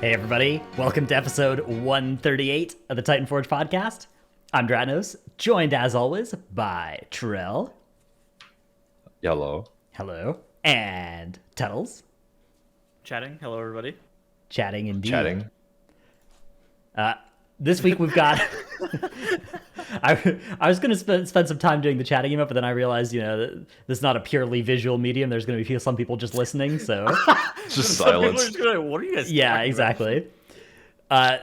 Hey everybody, welcome to episode 138 of the Titanforge podcast. I'm Dranos, joined as always by Terrell. Hello. Hello. And Tuttles. Chatting. Hello, everybody. Chatting indeed. Chatting. This week we've got... I was going to spend some time doing the chatting emote, but then I realized, this is not a purely visual medium. There's going to be some people just listening, so... It's just silence. What are you guys Yeah, talking exactly.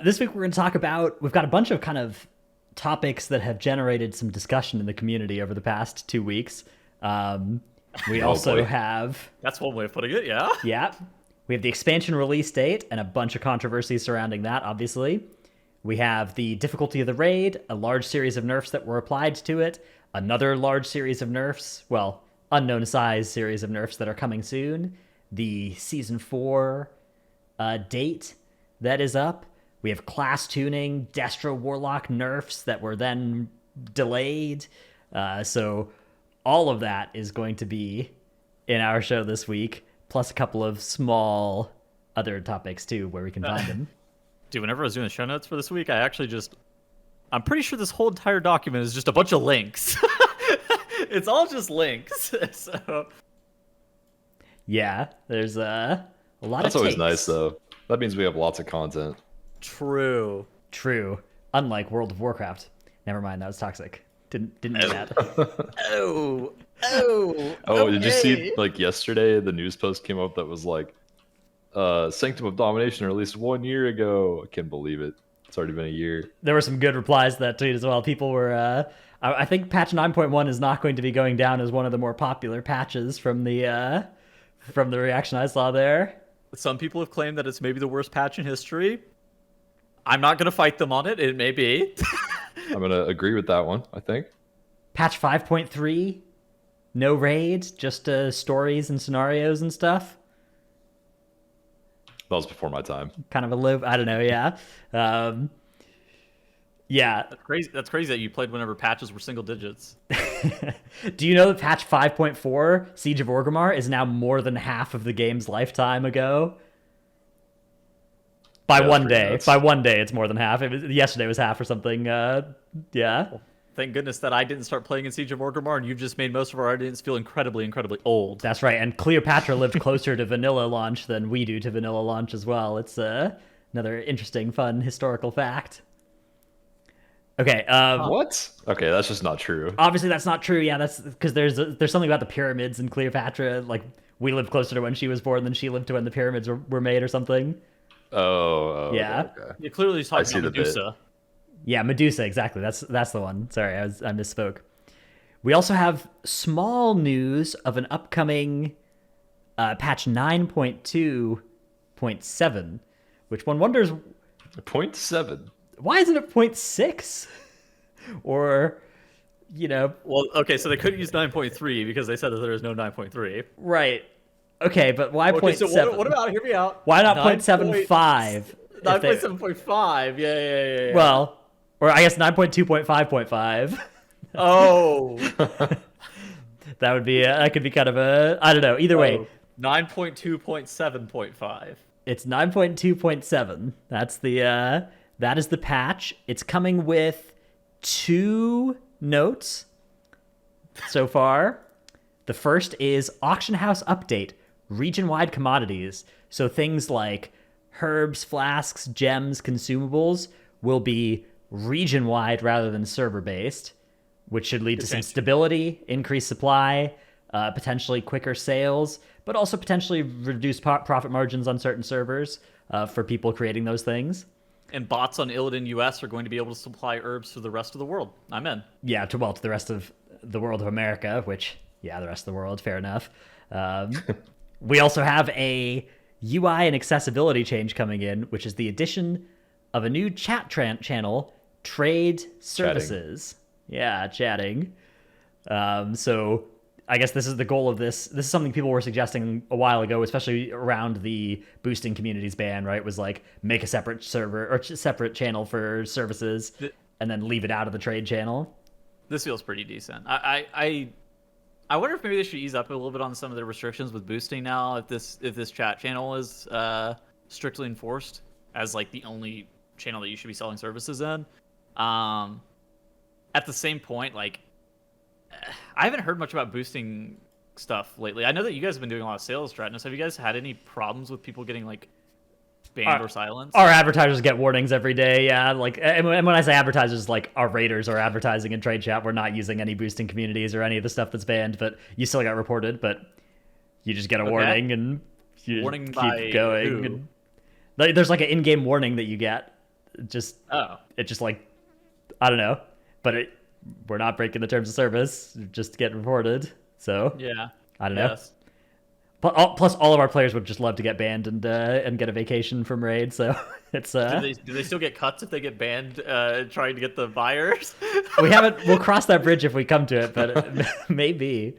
This week we're going to talk about... We've got a bunch of kind of topics that have generated some discussion in the community over the past 2 weeks. We also have... That's one way of putting it, yeah. Yeah. We have the expansion release date and a bunch of controversy surrounding that, obviously. We have the difficulty of the raid, a large series of nerfs that were applied to it, another large series of nerfs, well, unknown size series of nerfs that are coming soon, the Season 4 date that is up. We have class tuning, Destro Warlock nerfs that were then delayed. So all of that is going to be in our show this week, plus a couple of small other topics too where we can find them. Dude, whenever I was doing the show notes for this week, I'm pretty sure this whole entire document is just a bunch of links. It's all just links. So yeah, there's a lot That's of always takes. nice, though. That means we have lots of content. True. Unlike World of Warcraft. Never mind, that was toxic. Didn't mean that. Oh, Did you see, yesterday, the news post came up that was like, Sanctum of Domination released 1 year ago. I can't believe it. It's already been a year. There were some good replies to that tweet as well. People were, I think patch 9.1 is not going to be going down as one of the more popular patches from the reaction I saw there. Some people have claimed that it's maybe the worst patch in history. I'm not going to fight them on it. It may be. I'm going to agree with that one, I think. Patch 5.3, no raids, just stories and scenarios and stuff. That was before my time. Kind of a low, I don't know, yeah. Yeah. That's crazy that you played whenever patches were single digits. Do you know that patch 5.4, Siege of Orgrimmar, is now more than half of the game's lifetime ago? By one day. Nuts. By one day, it's more than half. Yesterday was half or something. Yeah. Thank goodness that I didn't start playing in Siege of Orgrimmar, and you've just made most of our audience feel incredibly, incredibly old. That's right. And Cleopatra lived closer to vanilla launch than we do to vanilla launch as well. It's another interesting, fun historical fact. Okay. What? Okay, that's just not true. Obviously, that's not true. Yeah, that's because there's something about the pyramids and Cleopatra. Like, we lived closer to when she was born than she lived to when the pyramids were made or something. Oh, yeah. Okay. You're clearly talking see about the bit. Medusa. Yeah, Medusa, exactly. That's the one. Sorry, I misspoke. We also have small news of an upcoming patch 9.2.7, which one wonders 0.7. why isn't it 0.6? Or, Well, okay, so they couldn't use 9.3 because they said that there is no 9.3. right. Okay, but why 0.7? Okay, so what about, hear me out. Why not 0.75? 9.7.5, yeah. Well, or I guess 9.2.5.5. Oh. that could be kind of a, I don't know. Either way, 9.2.7.5. it's 9.2.7. That is the patch. It's coming with 2 notes so far. The first is Auction House Update, region-wide commodities. So things like herbs, flasks, gems, consumables will be region-wide rather than server-based, which should lead to some stability, increased supply, potentially quicker sales, but also potentially reduced profit margins on certain servers for people creating those things. And bots on Illidan US are going to be able to supply herbs to the rest of the world. I'm in. Yeah, to the rest of the world of America, which, yeah, the rest of the world, fair enough. We also have a UI and accessibility change coming in, which is the addition of a new chat channel, Trade Services. Yeah, chatting. So I guess this is the goal of this. This is something people were suggesting a while ago, especially around the boosting communities ban, right? Was like make a separate server or separate channel for services and then leave it out of the trade channel. This feels pretty decent. I wonder if maybe they should ease up a little bit on some of the restrictions with boosting now if this chat channel is strictly enforced. as like the only channel that you should be selling services in. At the same point, like I haven't heard much about boosting stuff lately. I know that you guys have been doing a lot of sales, Dratnus. Have you guys had any problems with people getting like banned or silenced? Our advertisers get warnings every day. Yeah, like, and when I say advertisers, like our raiders are advertising in trade chat. We're not using any boosting communities or any of the stuff that's banned, but you still get reported. But you just get a warning and you warning keep by going. who? And there's like an in-game warning that you get. It just like, I don't know, but we're not breaking the terms of service. Just get reported. So yeah, I don't know. Plus, all of our players would just love to get banned and get a vacation from raid. So it's do they still get cuts if they get banned trying to get the buyers? we haven't. We'll cross that bridge if we come to it, but maybe.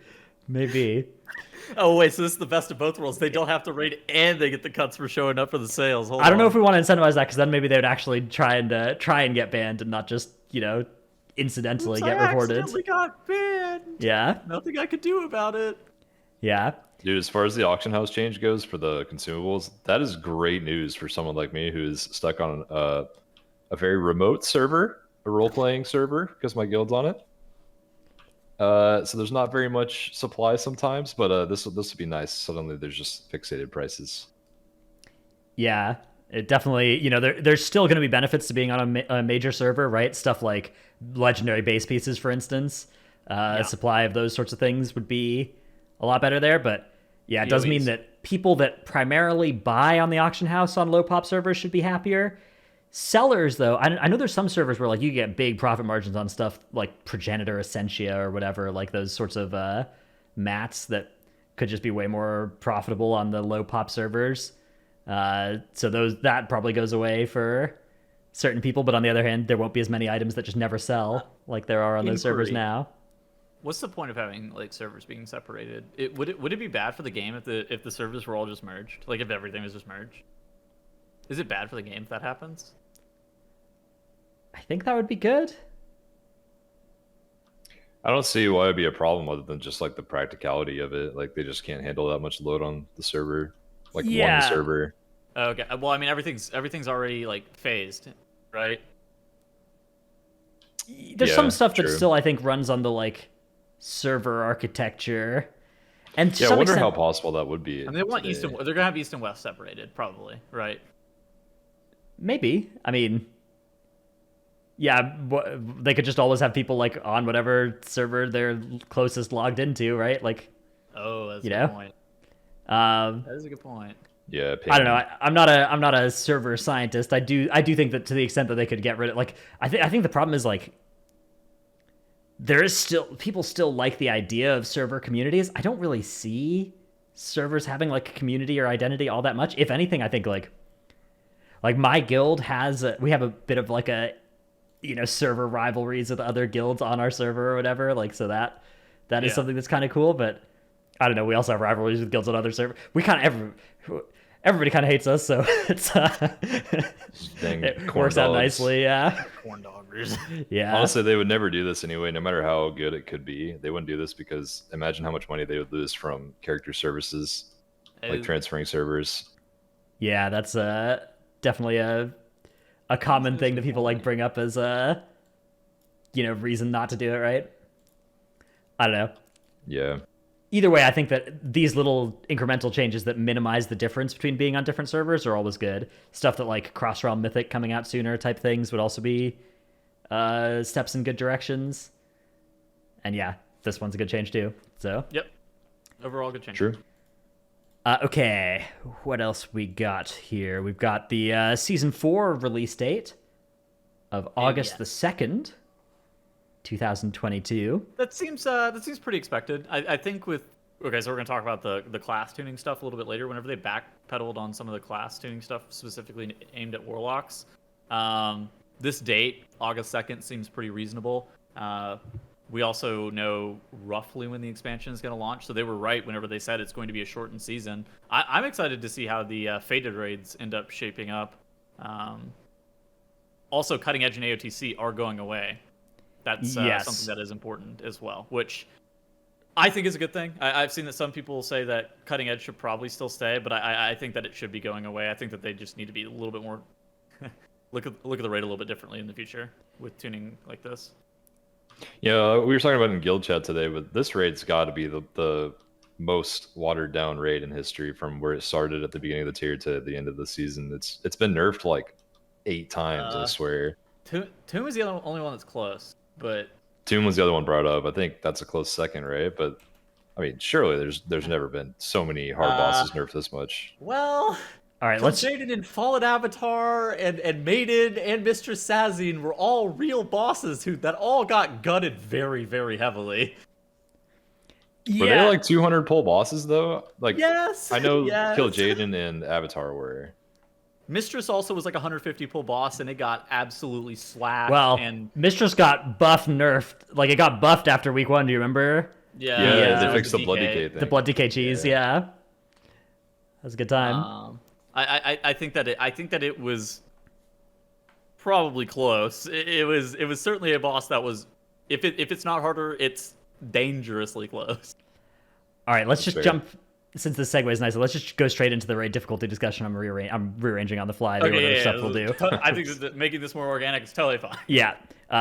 Oh wait, so this is the best of both worlds. They don't have to raid and they get the cuts for showing up for the sales. I don't know if we want to incentivize that, because then maybe they would actually try and get banned and not just incidentally get reported. I accidentally got banned. Yeah. Nothing I could do about it. Yeah. Dude, as far as the auction house change goes for the consumables, that is great news for someone like me who's stuck on a very remote server, a role-playing server, because my guild's on it. So there's not very much supply sometimes, but this would be nice. Suddenly there's just fixated prices. Yeah, it definitely, there's still going to be benefits to being on a major server, right? Stuff like legendary base pieces, for instance. Supply of those sorts of things would be a lot better there, but yeah, it does mean that people that primarily buy on the auction house on low pop servers should be happier. Sellers, though, I know there's some servers where like you get big profit margins on stuff like Progenitor, Essentia, or whatever, like those sorts of mats that could just be way more profitable on the low pop servers. So that probably goes away for certain people, but on the other hand, there won't be as many items that just never sell like there are on those servers now. What's the point of having like servers being separated? Would it be bad for the game if the servers were all just merged? Like if everything was just merged? Is it bad for the game if that happens? I think that would be good. I don't see why it'd be a problem other than just like the practicality of it. Like they just can't handle that much load on the server, like one server. Okay. Well, I mean everything's already like phased, right? There's some stuff that still I think runs on the like server architecture. And to I some wonder extent, how possible that would be. And they want they're gonna have East and West separated, probably, right? Maybe. I mean, yeah, they could just always have people like on whatever server they're closest logged into, right? Like, that's a good point. That is a good point. Yeah, I don't know. I'm not a server scientist. I do think that to the extent that they could get rid of, like, I think the problem is like there is still people still like the idea of server communities. I don't really see servers having like a community or identity all that much. If anything, I think like my guild we have a bit of like a server rivalries with other guilds on our server or whatever. Like, so that is something that's kind of cool. But I don't know. We also have rivalries with guilds on other servers. We kind of everybody kind of hates us, so it works out nicely. Yeah. Corn doggers. Yeah. Honestly, they would never do this anyway, no matter how good it could be. They wouldn't do this because imagine how much money they would lose from character services, like transferring servers. Yeah, that's definitely a common thing that people like bring up as a reason not to do it, right? I don't know. Yeah. Either way, I think that these little incremental changes that minimize the difference between being on different servers are always good. Stuff that like Cross Realm Mythic coming out sooner type things would also be steps in good directions. And yeah, this one's a good change too. So yep, overall good change. True. Okay, what else we got here? We've got the Season 4 release date of August the 2nd, 2022. That seems pretty expected. I think so we're going to talk about the class tuning stuff a little bit later, whenever they backpedaled on some of the class tuning stuff specifically aimed at Warlocks. This date, August 2nd, seems pretty reasonable. We also know roughly when the expansion is going to launch, so they were right whenever they said it's going to be a shortened season. I'm excited to see how the Fated raids end up shaping up. Also, Cutting Edge and AOTC are going away. That's something that is important as well, which I think is a good thing. I've seen that some people say that Cutting Edge should probably still stay, but I think that it should be going away. I think that they just need to be a little bit more look at the raid a little bit differently in the future with tuning like this. Yeah, we were talking about it in guild chat today, but this raid's got to be the most watered down raid in history from where it started at the beginning of the tier to the end of the season. It's been nerfed like 8 times, I swear. Tomb is the only one that's close, but Tomb was the other one brought up. I think that's a close second, right? But I mean, surely there's never been so many hard bosses nerfed this much. well, All right, let's. Jaden and Fallen Avatar and Maiden and Mistress Sazine were all real bosses that all got gutted very, very heavily. Were they like 200 pull bosses though? Like, yes, I know yes. Kill Jaden and Avatar were. Mistress also was like 150 pull boss, and it got absolutely slashed. Well, and Mistress got buff nerfed. Like, it got buffed after week 1. Do you remember? Yeah, they fixed the blood decay thing. The blood decay cheese. Yeah. That was a good time. I think that it was probably close. It was certainly a boss that was, if it's not harder, it's dangerously close. All right, let's just fair. jump. Since this segue is nice, let's just go straight into the raid difficulty discussion. I'm rearranging on the fly the order of stuff we'll do. I think that making this more organic is totally fine. Yeah.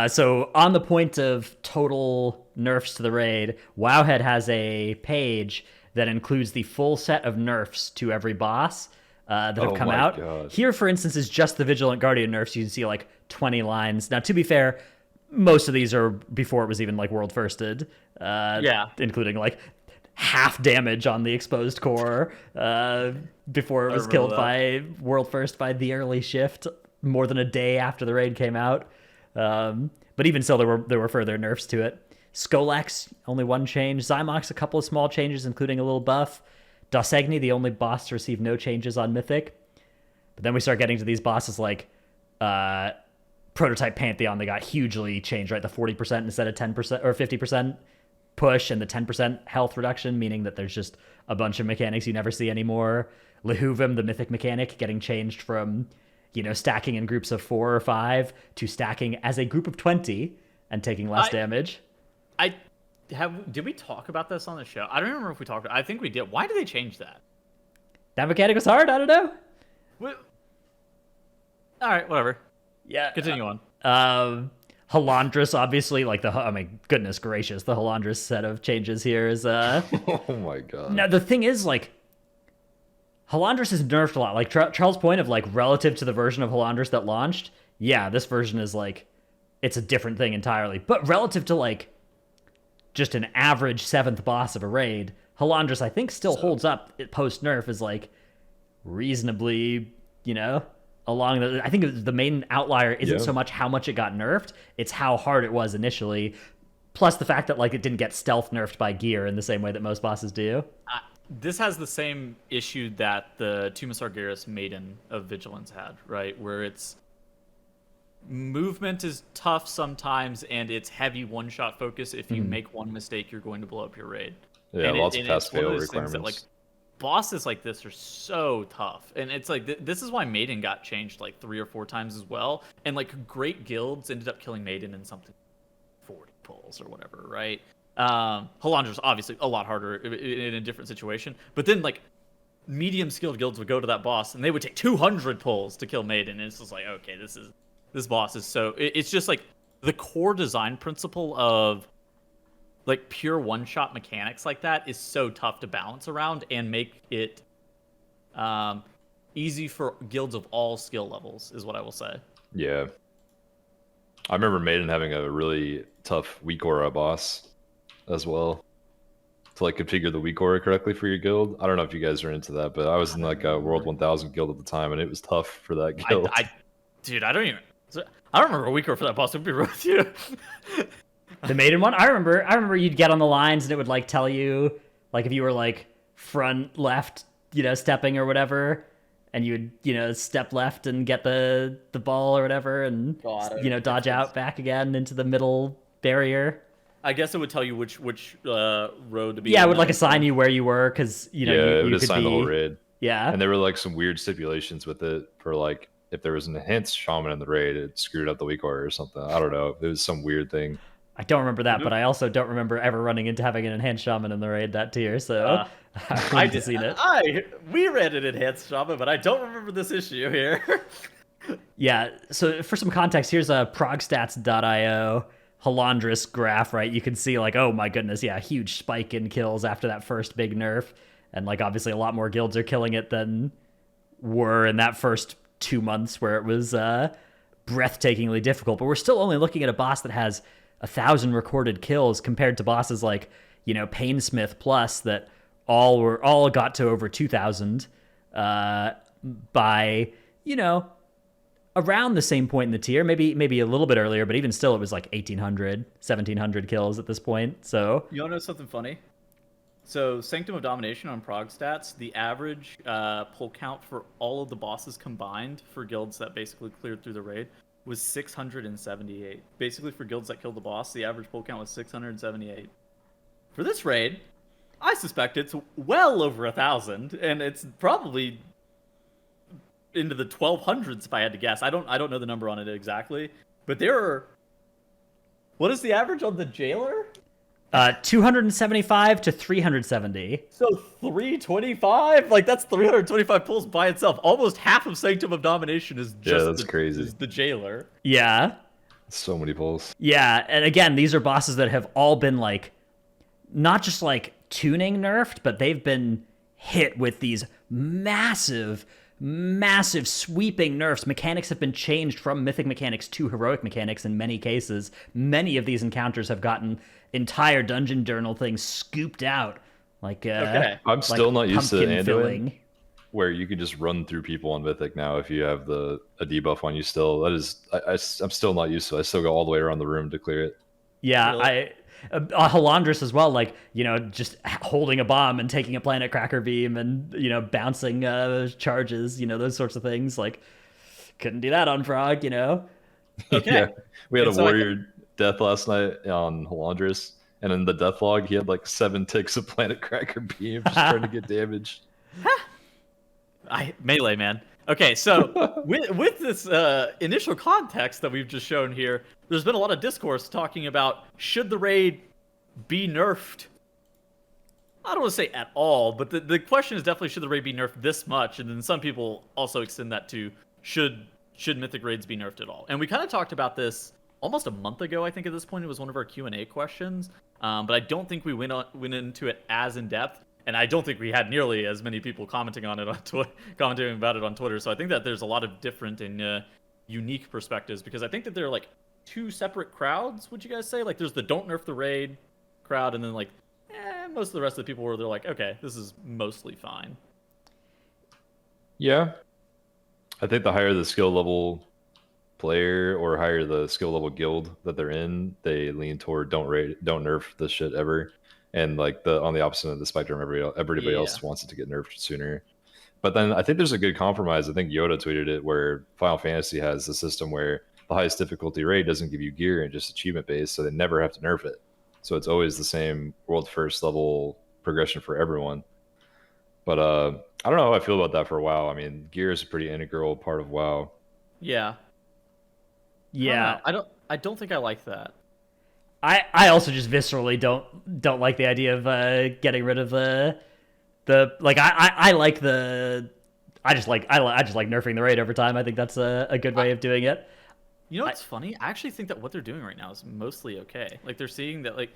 So on the point of total nerfs to the raid, Wowhead has a page that includes the full set of nerfs to every boss that have come my out. God. Here, for instance, is just the Vigilant Guardian nerfs. You can see like 20 lines. Now, to be fair, most of these are before it was even like world firsted. Including like half damage on the exposed core before it was killed by world first by the early shift more than a day after the raid came out. But even so, there were further nerfs to it. Skolex, only 1 change. Zymox, a couple of small changes, including a little buff. Dosegni, the only boss to receive no changes on Mythic. But then we start getting to these bosses like Prototype Pantheon. They got hugely changed, right? The 40% instead of 10% or 50% push and the 10% health reduction, meaning that there's just a bunch of mechanics you never see anymore. Lehuvim, the Mythic mechanic, getting changed from, stacking in groups of 4 or 5 to stacking as a group of 20 and taking less damage. Did we talk about this on the show? I don't remember if we talked about it. I think we did. Why did they change that? That mechanic was hard? I don't know. All right, whatever. Yeah. Continue on. Halandris, obviously, like goodness gracious, the Halandris set of changes here is Oh my god. Now the thing is, like, Halandris is nerfed a lot. Like Charles' point of like relative to the version of Halandris that launched, yeah, this version is like it's a different thing entirely. But relative to like just an average 7th boss of a raid, Halandris I think still holds up post nerf is like reasonably, along the. I think the main outlier isn't so much how much it got nerfed, it's how hard it was initially. Plus the fact that like it didn't get stealth nerfed by gear in the same way that most bosses do. This has the same issue that the Tumas Argyris Maiden of Vigilance had, right? Where it's movement is tough sometimes, and it's heavy one-shot focus. If you make one mistake, you're going to blow up your raid. Yeah, and lots of pass-fail requirements. That, like, bosses like this are so tough, and it's like this is why Maiden got changed like 3 or 4 times as well. And like great guilds ended up killing Maiden in something 40 pulls or whatever, right? Halandra's obviously a lot harder in a different situation, but then like medium skilled guilds would go to that boss and they would take 200 pulls to kill Maiden, and it's just like, okay, this boss is so it's just like the core design principle of like pure one-shot mechanics like that is so tough to balance around and make it easy for guilds of all skill levels, is what I will say. Yeah. I remember Maiden having a really tough weak aura boss as well to like configure the weak aura correctly for your guild. I don't know if you guys are into that, but I was in like a World 1000 guild at the time, and it was tough for that guild. Dude, I don't remember a weak aura for that boss. To be real with you. The Maiden one, I remember you'd get on the lines and it would like tell you like if you were like front left, stepping or whatever, and you would step left and get the ball or whatever, and dodge out back again into the middle barrier. I guess it would tell you which road to be. Yeah, it would like assign you where you were, because it would assign the whole raid. Yeah, and there were like some weird stipulations with it for like if there was an enhanced shaman in the raid, it screwed up the weak aura or something. I don't know. It was some weird thing. I don't remember that, but I also don't remember ever running into having an enhanced shaman in the raid that tier, so I just seen it. We read an enhanced shaman, but I don't remember this issue here. Yeah, so for some context, here's a progstats.io Halandris graph, right? You can see like, oh my goodness, yeah, huge spike in kills after that first big nerf. And like obviously a lot more guilds are killing it than were in that first 2 months where it was breathtakingly difficult. But we're still only looking at a boss that has 1,000 recorded kills compared to bosses like, Painsmith Plus that all got to over 2,000 by, around the same point in the tier, maybe a little bit earlier, but even still, it was like 1,800, 1,700 kills at this point. So You want to know something funny? So Sanctum of Domination on Prog Stats, the average pull count for all of the bosses combined for guilds that basically cleared through the raid was 678. Basically, for guilds that killed the boss, the average pull count was 678. For this raid, I suspect it's well over 1,000, and it's probably into the 1,200s if I had to guess. I don't know the number on it exactly, but there are. What is the average on the Jailer? 275 to 370. So 325, like that's 325 pulls by itself. Almost half of Sanctum of Domination is just that's crazy. is the Jailer. Yeah. So many pulls. Yeah, and again, these are bosses that have all been like, not just like tuning nerfed, but they've been hit with these massive sweeping nerfs. Mechanics have been changed from mythic mechanics to heroic mechanics in many cases. Many of these encounters have gotten entire dungeon journal things scooped out. Like, Okay. I'm still not used to pumpkin Anduin, filling. where you can just run through people on Mythic now if you have a debuff on you still. That is, I'm still not used to it. I still go all the way around the room to clear it. Yeah, Really? Halandris as well, like, just holding a bomb and taking a planet cracker beam and, bouncing charges, those sorts of things. Like, couldn't do that on Frog, Okay. Yeah. We had And a so I warrior death last night on Halandris, and in the death log, he had like 7 ticks of planet cracker beam just trying to get damage. Melee, man. Okay, so with this initial context that we've just shown here, there's been a lot of discourse talking about should the raid be nerfed. I don't want to say at all, but the question is definitely should the raid be nerfed this much, and then some people also extend that to should mythic raids be nerfed at all. And we kind of talked about this almost a month ago. I think at this point it was one of our Q&A questions, but I don't think we went into it as in depth. And I don't think we had nearly as many people commenting on it commenting about it on Twitter. So I think that there's a lot of different and unique perspectives, because I think that there are like 2 separate crowds. Would you guys say? Like, there's the don't nerf the raid crowd, and then like most of the rest of the people where they're like, okay, this is mostly fine. Yeah. I think the higher the skill level player or higher the skill level guild that they're in, they lean toward don't nerf this shit ever. And like on the opposite of the spectrum, everybody else wants it to get nerfed sooner. But then I think there's a good compromise. I think Yoda tweeted it, where Final Fantasy has a system where the highest difficulty raid doesn't give you gear and just achievement based, so they never have to nerf it. So it's always the same world first level progression for everyone. But I don't know how I feel about that for WoW. I mean, gear is a pretty integral part of WoW. Yeah. Yeah. I don't think I like that. I also just viscerally don't like the idea of getting rid of the like I like the I just like nerfing the raid over time. I think that's a good way of doing it. You know what's funny? I actually think that what they're doing right now is mostly okay. Like, they're seeing that, like,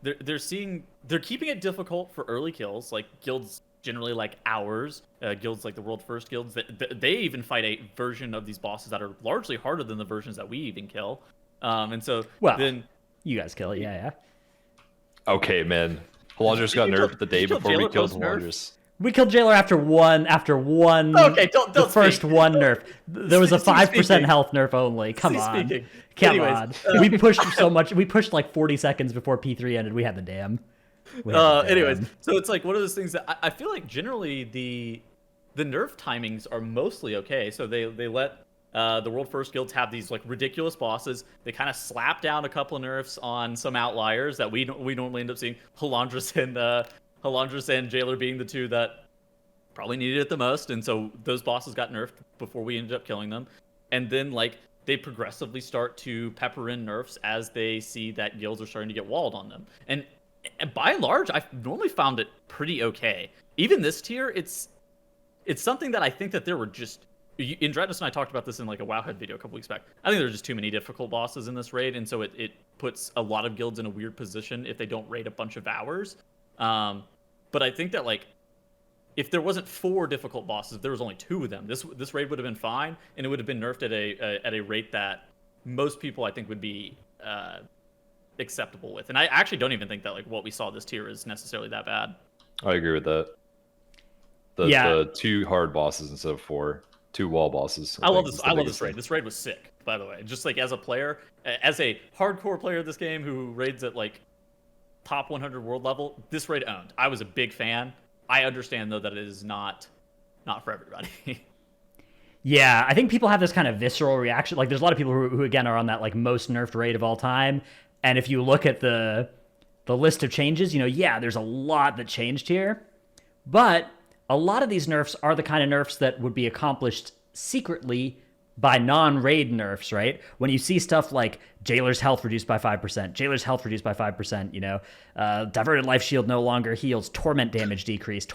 they're keeping it difficult for early kills, like guilds generally like ours, guilds like the world first guilds, that they even fight a version of these bosses that are largely harder than the versions that we even kill. And so then you guys kill it, yeah. Okay, man. Halandris got nerfed the day before we killed Halandris. We killed Jailer after one. Okay, don't the first speak. one nerf. There was a 5% speaking. health nerf only. Come Cease on, speaking. come Anyways, on. We pushed so much. We pushed like 40 seconds before P3 ended. We had the dam. Anyways, so it's like one of those things that I feel like generally the nerf timings are mostly okay. So they let the world first guilds have these like ridiculous bosses. They kind of slap down a couple of nerfs on some outliers that we normally end up seeing. Halandris and Jailer being the 2 that probably needed it the most, and so those bosses got nerfed before we ended up killing them. And then like they progressively start to pepper in nerfs as they see that guilds are starting to get walled on them. And by and large, I've normally found it pretty okay. Even this tier, it's something that I think that there were just in Dreadness and I talked about this in like a Wowhead video a couple weeks back. I think there's just too many difficult bosses in this raid, and so it puts a lot of guilds in a weird position if they don't raid a bunch of hours. But I think that like if there wasn't 4 difficult bosses, if there was only 2 of them, this raid would have been fine, and it would have been nerfed at a rate that most people I think would be acceptable with. And I actually don't even think that like what we saw this tier is necessarily that bad. I agree with that. The 2 hard bosses instead of 4. 2 wall bosses. I love this. I love this raid. This raid was sick, by the way. Just like as a player, as a hardcore player of this game who raids at like top 100 world level, this raid owned. I was a big fan. I understand though that it is not for everybody. Yeah, I think people have this kind of visceral reaction. Like, there's a lot of people who again are on that like most nerfed raid of all time. And if you look at the list of changes, yeah, there's a lot that changed here, but a lot of these nerfs are the kind of nerfs that would be accomplished secretly by non-raid nerfs, right? When you see stuff like Jailer's health reduced by 5%, Jailer's health reduced by 5%, Diverted Life Shield no longer heals, Torment damage decreased.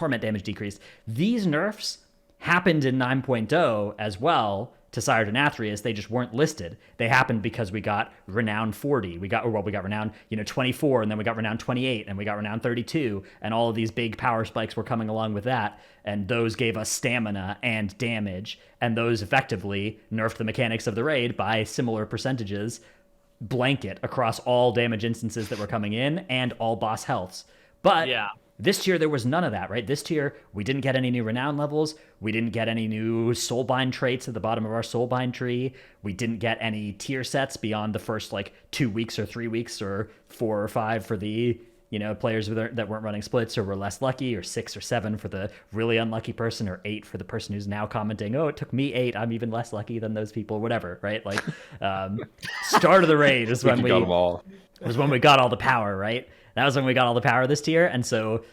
These nerfs happened in 9.0 as well to Sire Denathrius. They just weren't listed. They happened because we got Renown 40. We got Renown, 24, and then we got Renown 28, and we got Renown 32, and all of these big power spikes were coming along with that, and those gave us stamina and damage, and those effectively nerfed the mechanics of the raid by similar percentages, blanket across all damage instances that were coming in, and all boss healths. But yeah. This tier, there was none of that, right? This tier, we didn't get any new Renown levels. We didn't get any new Soulbind traits at the bottom of our Soulbind tree. We didn't get any tier sets beyond the first, 2 weeks or 3 weeks or 4 or 5 for the, players that weren't running splits or were less lucky, or 6 or 7 for the really unlucky person, or 8 for the person who's now commenting, oh, it took me 8. I'm even less lucky than those people, whatever, right? Start of the raid is when we got them all. Was when we got all the power, right? That was when we got all the power this tier, and so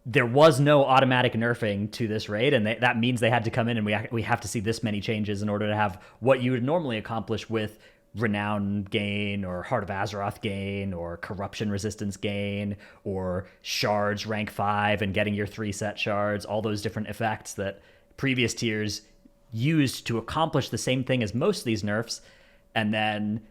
there was no automatic nerfing to this raid, and that means they had to come in, and we have to see this many changes in order to have what you would normally accomplish with Renown gain, or Heart of Azeroth gain, or Corruption Resistance gain, or Shards rank 5 and getting your 3 set shards, all those different effects that previous tiers used to accomplish the same thing as most of these nerfs. And then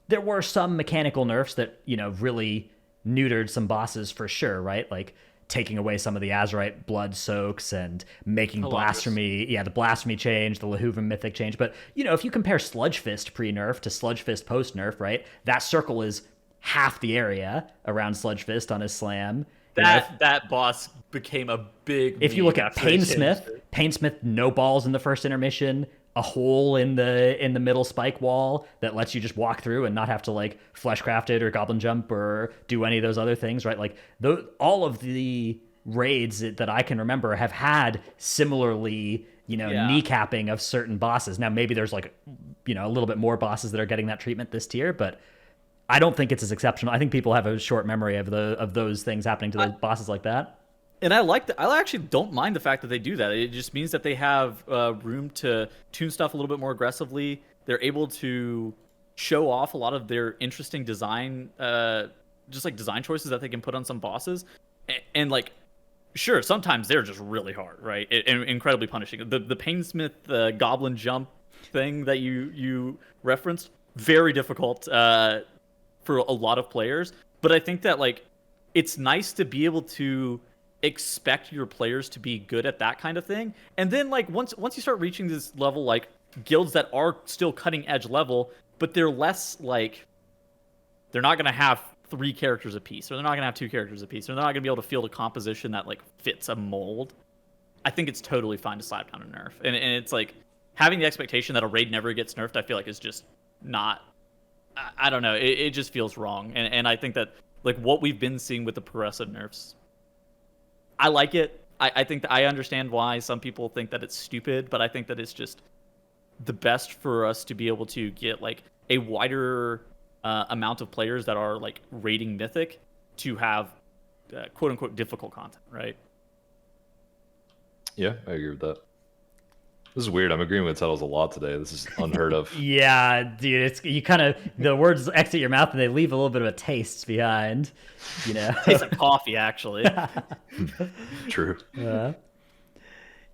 there were some mechanical nerfs that, really neutered some bosses for sure, right? Like taking away some of the Azerite blood soaks and making Blasphemy, the Blasphemy change, the Lehuvan Mythic change. But, if you compare Sludge Fist pre-nerf to Sludge Fist post-nerf, right? That circle is half the area around Sludge Fist on his slam. That boss became a big... If you look at Painsmith, no balls in the first intermission, a hole in the middle spike wall that lets you just walk through and not have to fleshcraft it or goblin jump or do any of those other things, right? All of the raids that I can remember have had similarly, kneecapping of certain bosses. Now maybe there's a little bit more bosses that are getting that treatment this tier, but I don't think it's as exceptional. I think people have a short memory of those things happening to those bosses like that. And I like that. I actually don't mind the fact that they do that. It just means that they have room to tune stuff a little bit more aggressively. They're able to show off a lot of their interesting design, design choices that they can put on some bosses. And sure, sometimes they're just really hard, right? And incredibly punishing. The Painsmith goblin jump thing that you referenced, very difficult for a lot of players. But I think that it's nice to be able to expect your players to be good at that kind of thing, and then once you start reaching this level, guilds that are still cutting edge level, but they're less they're not going to have 3 characters apiece, or they're not going to have 2 characters apiece, or they're not going to be able to field a composition that fits a mold. I think it's totally fine to slap down a nerf, and it's having the expectation that a raid never gets nerfed, I feel is just not, I don't know, it just feels wrong. And I think that what we've been seeing with the progressive nerfs, I like it. I think that I understand why some people think that it's stupid, but I think that it's just the best for us to be able to get a wider amount of players that are raiding Mythic to have quote unquote difficult content, right? Yeah, I agree with that. This is weird. I'm agreeing with Tuttles a lot today. This is unheard of. Yeah, dude, it's the words exit your mouth and they leave a little bit of a taste behind. Tastes like coffee, actually. True. Yeah,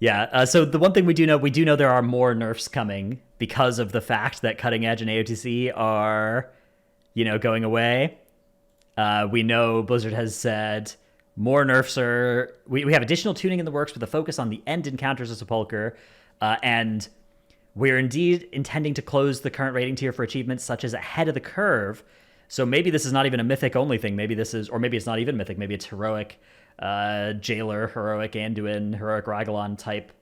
Yeah. So the one thing we do know there are more nerfs coming because of the fact that Cutting Edge and AOTC are, going away. We know Blizzard has said more nerfs are. We have additional tuning in the works with a focus on the end encounters of Sepulcher, and we're indeed intending to close the current rating tier for achievements such as Ahead of the Curve. So maybe this is not even a Mythic only thing. Maybe this is, or maybe it's not even Mythic. Maybe it's Heroic Jailer, Heroic Anduin, Heroic Raglan type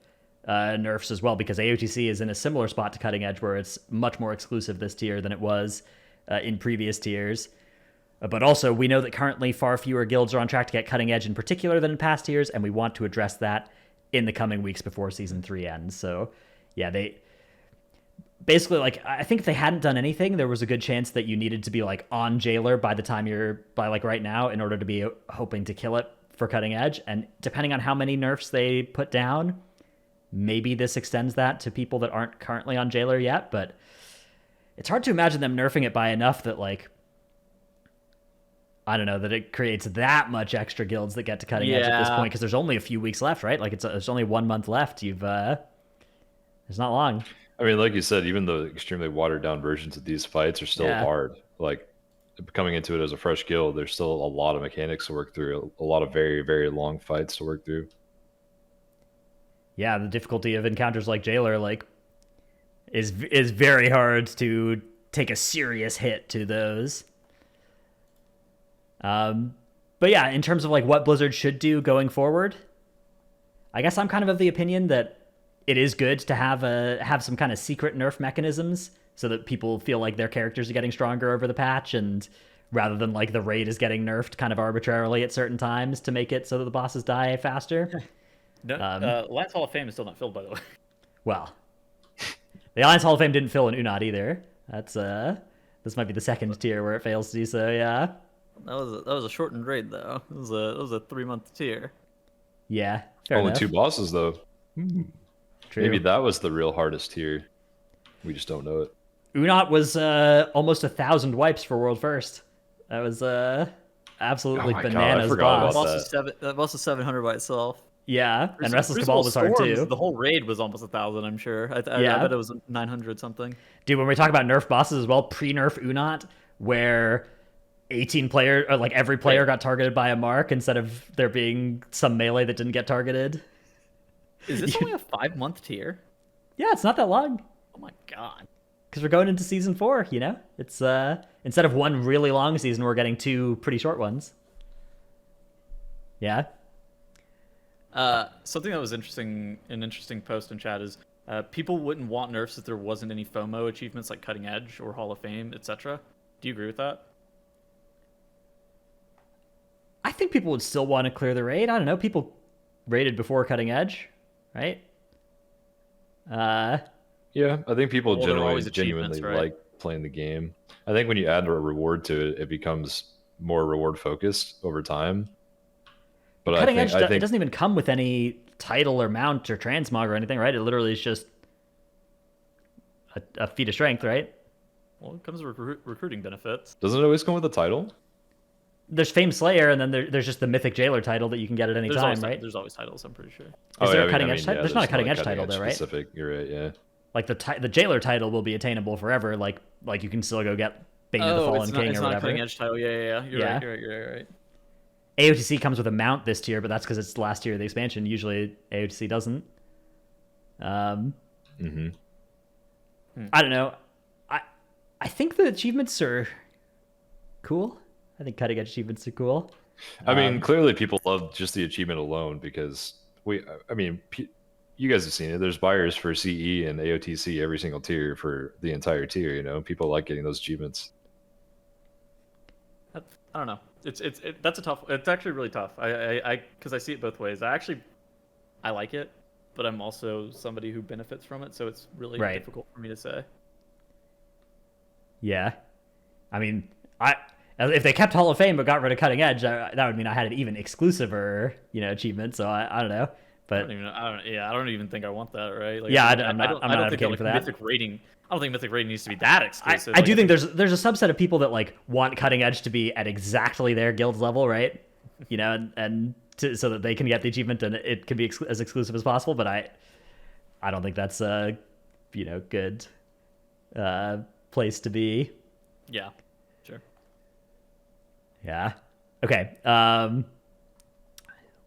nerfs as well, because AOTC is in a similar spot to Cutting Edge where it's much more exclusive this tier than it was in previous tiers. But also, we know that currently far fewer guilds are on track to get Cutting Edge in particular than in past years, and we want to address that in the coming weeks before Season 3 ends. So, yeah, they... Basically, I think if they hadn't done anything, there was a good chance that you needed to be, on Jailer by the time right now in order to be hoping to kill it for Cutting Edge. And depending on how many nerfs they put down, maybe this extends that to people that aren't currently on Jailer yet, but it's hard to imagine them nerfing it by enough that, I don't know, that it creates that much extra guilds that get to Cutting Edge at this point, because there's only a few weeks left, right? There's only 1 month left. It's not long. I mean, like you said, even the extremely watered down versions of these fights are still hard. Coming into it as a fresh guild, there's still a lot of mechanics to work through, a lot of very, very long fights to work through. Yeah, the difficulty of encounters like Jailer, is very hard to take a serious hit to those. But yeah, in terms of what Blizzard should do going forward, I guess I'm kind of the opinion that it is good to have some kind of secret nerf mechanisms so that people feel like their characters are getting stronger over the patch, and rather than the raid is getting nerfed kind of arbitrarily at certain times to make it so that the bosses die faster. No, Alliance Hall of Fame is still not filled, by the way. Well, the Alliance Hall of Fame didn't fill in Unat either. That's this might be the second tier where it fails to do so. Yeah. That was a shortened raid though. It was a 3-month tier. Yeah. Fair Only enough. 2 bosses though. True. Maybe that was the real hardest tier. We just don't know it. Unat was almost 1,000 wipes for World First. That was absolutely Oh my God, I bananas forgot boss. about That boss is 700 by itself. Yeah, and Restless Cabal was hard too. The whole raid was almost 1,000. I'm sure. I Yeah. bet it was 900 something. Dude, when we talk about nerf bosses as well, pre-nerf Unat, where 18 player, or every player got targeted by a mark instead of there being some melee that didn't get targeted. Is this only a 5-month tier? Yeah, it's not that long. Oh my god. Because we're going into Season 4, It's, instead of one really long season, we're getting 2 pretty short ones. Yeah? Something that was an interesting post in chat is people wouldn't want nerfs if there wasn't any FOMO achievements like Cutting Edge or Hall of Fame, etc. Do you agree with that? I think people would still want to clear the raid. I don't know. People raided before Cutting Edge, right? Yeah, I think people Well, there are always genuinely achievements, right? like playing the game. I think when you add a reward to it, it becomes more reward focused over time. But Cutting Edge, I it think doesn't even come with any title or mount or transmog or anything, right? It literally is just a feat of strength, right? Well, it comes with recruiting benefits. doesn't it always come with a title? There's Fame Slayer, and then there's just the Mythic Jailer title that you can get at any There's time, always, right? There's always titles, I'm pretty sure. Is there a Cutting Edge title? There's not a Cutting Edge title there, right? Specific. You're right. Yeah. The Jailer title will be attainable forever. Like you can still go get Bane of the Fallen King it's or not a whatever. Cutting Edge title. Yeah. You're right. AOTC comes with a mount this tier, but that's because it's the last tier of the expansion. Usually AOTC doesn't. I don't know. I think the achievements are cool. I think Cutting Edge achievements are cool. I mean, clearly people love just the achievement alone because you guys have seen it. There's buyers for CE and AOTC every single tier for the entire tier. People like getting those achievements. I don't know. That's a tough. It's actually really tough. Because I see it both ways. I like it, but I'm also somebody who benefits from it, so it's really difficult for me to say. Yeah, I mean, if they kept Hall of Fame but got rid of Cutting Edge, that would mean I had an even exclusiver, achievement. So I don't know, but I don't even think I want that, right? I'm not advocating for that. Mythic rating. I don't think Mythic rating needs to be that exclusive. I do think there's a subset of people that want Cutting Edge to be at exactly their guild's level, right? And so that they can get the achievement and it can be as exclusive as possible. But I don't think that's a good place to be. Yeah, sure. Yeah. Okay.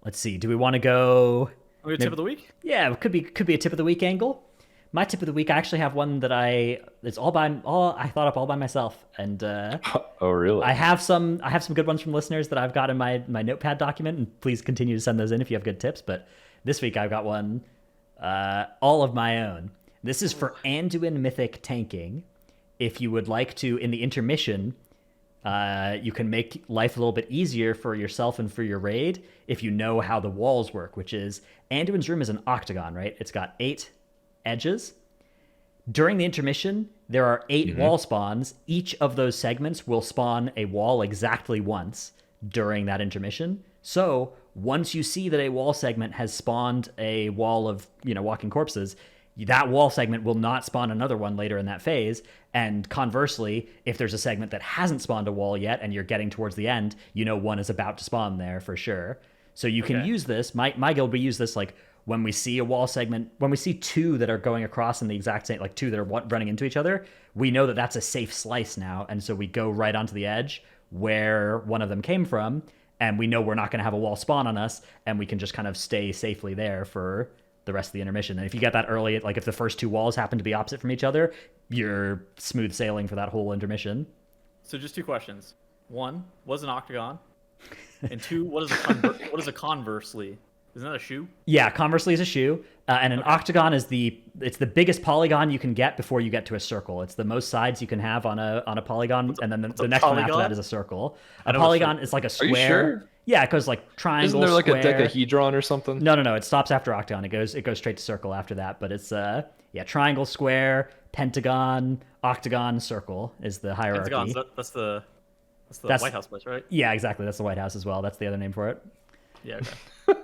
Let's see. Do we want to go? We have tip of the week. Yeah, it could be a tip of the week angle. My tip of the week, I actually have one that I thought up all by myself, and Oh, really? I have some good ones from listeners that I've got in my notepad document, and please continue to send those in if you have good tips. But this week I've got one all of my own. This is for Anduin Mythic tanking. If you would like to, in the intermission, you can make life a little bit easier for yourself and for your raid if you know how the walls work, which is Anduin's room is an octagon, right? It's got 8 edges. During the intermission, there are 8 wall spawns. Each of those segments will spawn a wall exactly once during that intermission. So once you see that a wall segment has spawned a wall of walking corpses, that wall segment will not spawn another one later in that phase. And conversely, if there's a segment that hasn't spawned a wall yet and you're getting towards the end, one is about to spawn there for sure. So you can use this. My guild, we use this like when we see a wall segment, when we see 2 that are going across in the exact same, like 2 that are running into each other, we know that that's a safe slice now. And so we go right onto the edge where one of them came from, and we know we're not going to have a wall spawn on us, and we can just kind of stay safely there for the rest of the intermission. And if you get that early, like if the first 2 walls happen to be opposite from each other, you're smooth sailing for that whole intermission. So just 2 questions. 1, what is an octagon? And 2, what is a conversely? Isn't that a shoe? Yeah, conversely is a shoe, and an octagon is the biggest polygon you can get before you get to a circle. It's the most sides you can have on a polygon, and then the next one after that is a circle. A polygon is like a square. Are you sure? Yeah, it goes like triangle. Isn't there like square. a dodecahedron or something? No. It stops after octagon. It goes straight to circle after that. But it's triangle, square, pentagon, octagon, circle is the hierarchy. Pentagons, that's the White House place, right? Yeah, exactly. That's the White House as well. That's the other name for it. Yeah. Okay.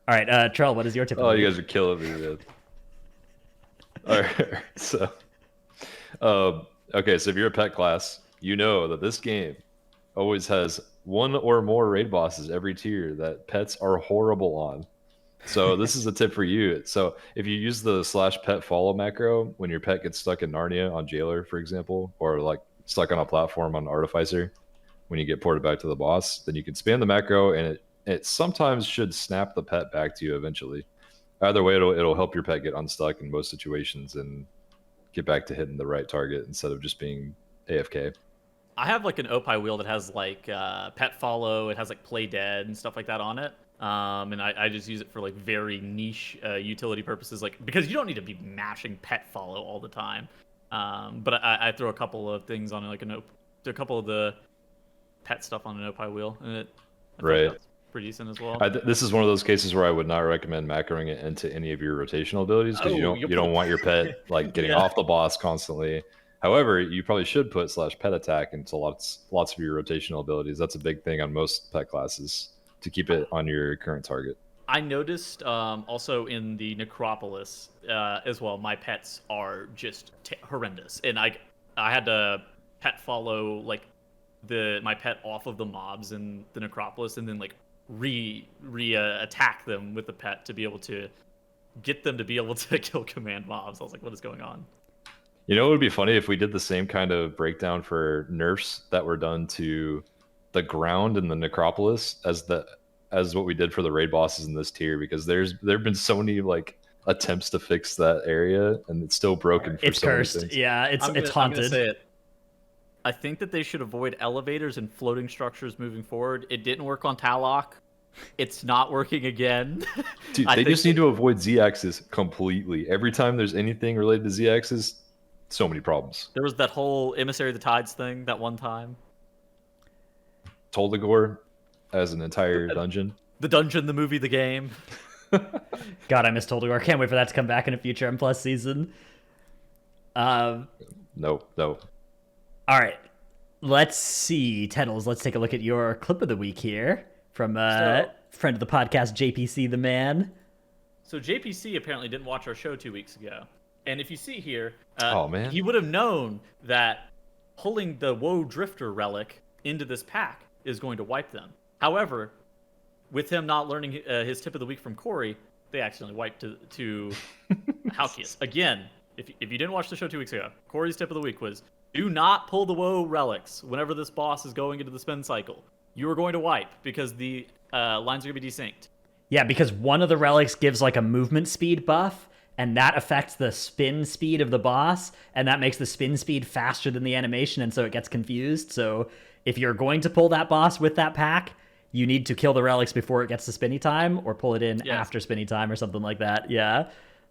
All right, Trell, what is your tip? Oh, you guys are killing me, man. All right, so, okay, so if you're a pet class, you know that this game always has 1 or more raid bosses every tier that pets are horrible on. So this is a tip for you. So if you use the /pet follow macro when your pet gets stuck in Narnia on Jailer, for example, or like stuck on a platform on Artificer, when you get ported back to the boss, then you can spam the macro, and it sometimes should snap the pet back to you eventually. Either way, it'll help your pet get unstuck in most situations and get back to hitting the right target instead of just being AFK. I have like an Opie wheel that has like pet follow, it has like play dead and stuff like that on it. And I just use it for like very niche utility purposes, like because you don't need to be mashing pet follow all the time. But I throw a couple of things on it, like a couple of the pet stuff on an Opie wheel, and I think that's pretty decent as well. This is one of those cases where I would not recommend macroing it into any of your rotational abilities because you don't want your pet like getting off the boss constantly. However, you probably should put /pet attack into lots of your rotational abilities. That's a big thing on most pet classes to keep it on your current target. I noticed also in the Necropolis as well, my pets are just horrendous, and I had to pet follow like my pet off of the mobs in the Necropolis, and then like attack them with the pet to be able to get them to be able to kill command mobs. I was like, what is going on? You know, it would be funny if we did the same kind of breakdown for nerfs that were done to the ground in the Necropolis as what we did for the raid bosses in this tier, because there have been so many like attempts to fix that area and it's still broken for it's so many cursed. things. Yeah, it's haunted. I'm gonna say it. I think that they should avoid elevators and floating structures moving forward. It didn't work on Talok. It's not working again. Dude, they just need to avoid Z-axis completely. Every time there's anything related to Z-axis, so many problems. There was that whole Emissary of the Tides thing that one time. Toldagor as an entire dungeon. The dungeon, the movie, the game. God, I miss Toldagor. Can't wait for that to come back in a future M+ season. No. All right. Let's see. Teddles, let's take a look at your clip of the week here from friend of the podcast, JPC the man. So JPC apparently didn't watch our show 2 weeks ago. And if you see here, oh, man. he would have known that pulling the Woe Drifter relic into this pack is going to wipe them. However, with him not learning his tip of the week from Corey, they accidentally wiped to Halkias. Again, if you didn't watch the show 2 weeks ago, Corey's tip of the week was, do not pull the woe relics whenever this boss is going into the spin cycle. You are going to wipe because the lines are going to be desynced. Yeah, because one of the relics gives like a movement speed buff, and that affects the spin speed of the boss, and that makes the spin speed faster than the animation, and so it gets confused. So if you're going to pull that boss with that pack, you need to kill the relics before it gets to spinny time, or pull it in after spinny time, or something like that. Yeah,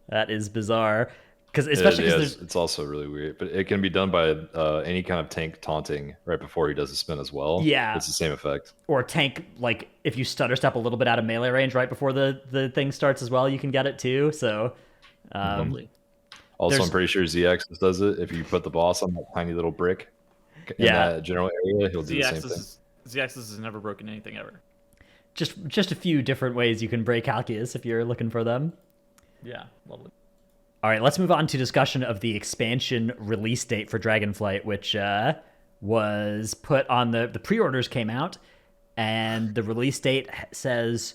that is bizarre. Because especially because it's also really weird, but it can be done by any kind of tank taunting right before he does the spin as well. Yeah, it's the same effect. Or tank, like if you stutter step a little bit out of melee range right before the thing starts as well, you can get it too. So, also, I'm pretty sure Z-Axis does it. If you put the boss on that tiny little brick in that general area, he'll do the same thing. Z-Axis has never broken anything ever. Just a few different ways you can break Halkias if you're looking for them. Yeah, lovely. All right, let's move on to discussion of the expansion release date for Dragonflight, which was put on the pre-orders came out, and the release date says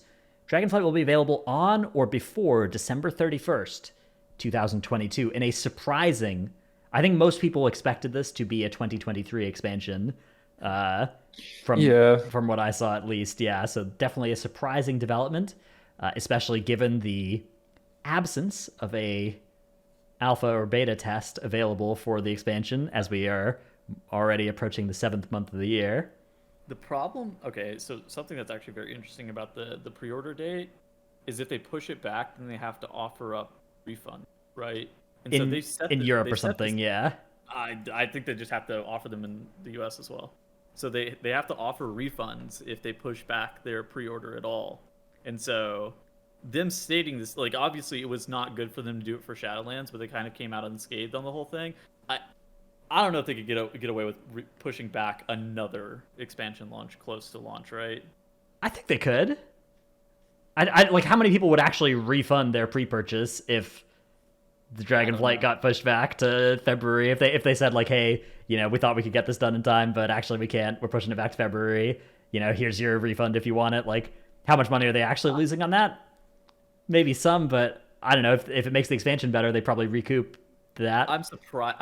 Dragonflight will be available on or before December 31st, 2022, in a surprising, I think most people expected this to be a 2023 expansion, from what I saw at least. Yeah, so definitely a surprising development, especially given the absence of a alpha or beta test available for the expansion, as we are already approaching the 7th month of the year. The problem, so something that's actually very interesting about the pre-order date is if they push it back, then they have to offer up refund, right? And so they set in Europe or something, yeah. I think they just have to offer them in the US as well. So they have to offer refunds if they push back their pre-order at all. And so them stating this, like, obviously it was not good for them to do it for Shadowlands, but they kind of came out unscathed on the whole thing. I don't know if they could get away with pushing back another expansion launch close to launch, right? I think they could. I like, how many people would actually refund their pre-purchase if the Dragonflight got pushed back to February? If they said, like, hey, we thought we could get this done in time, but actually we can't. We're pushing it back to February. Here's your refund if you want it. Like, how much money are they actually losing on that? Maybe some, but I don't know. If it makes the expansion better, they probably recoup that. I'm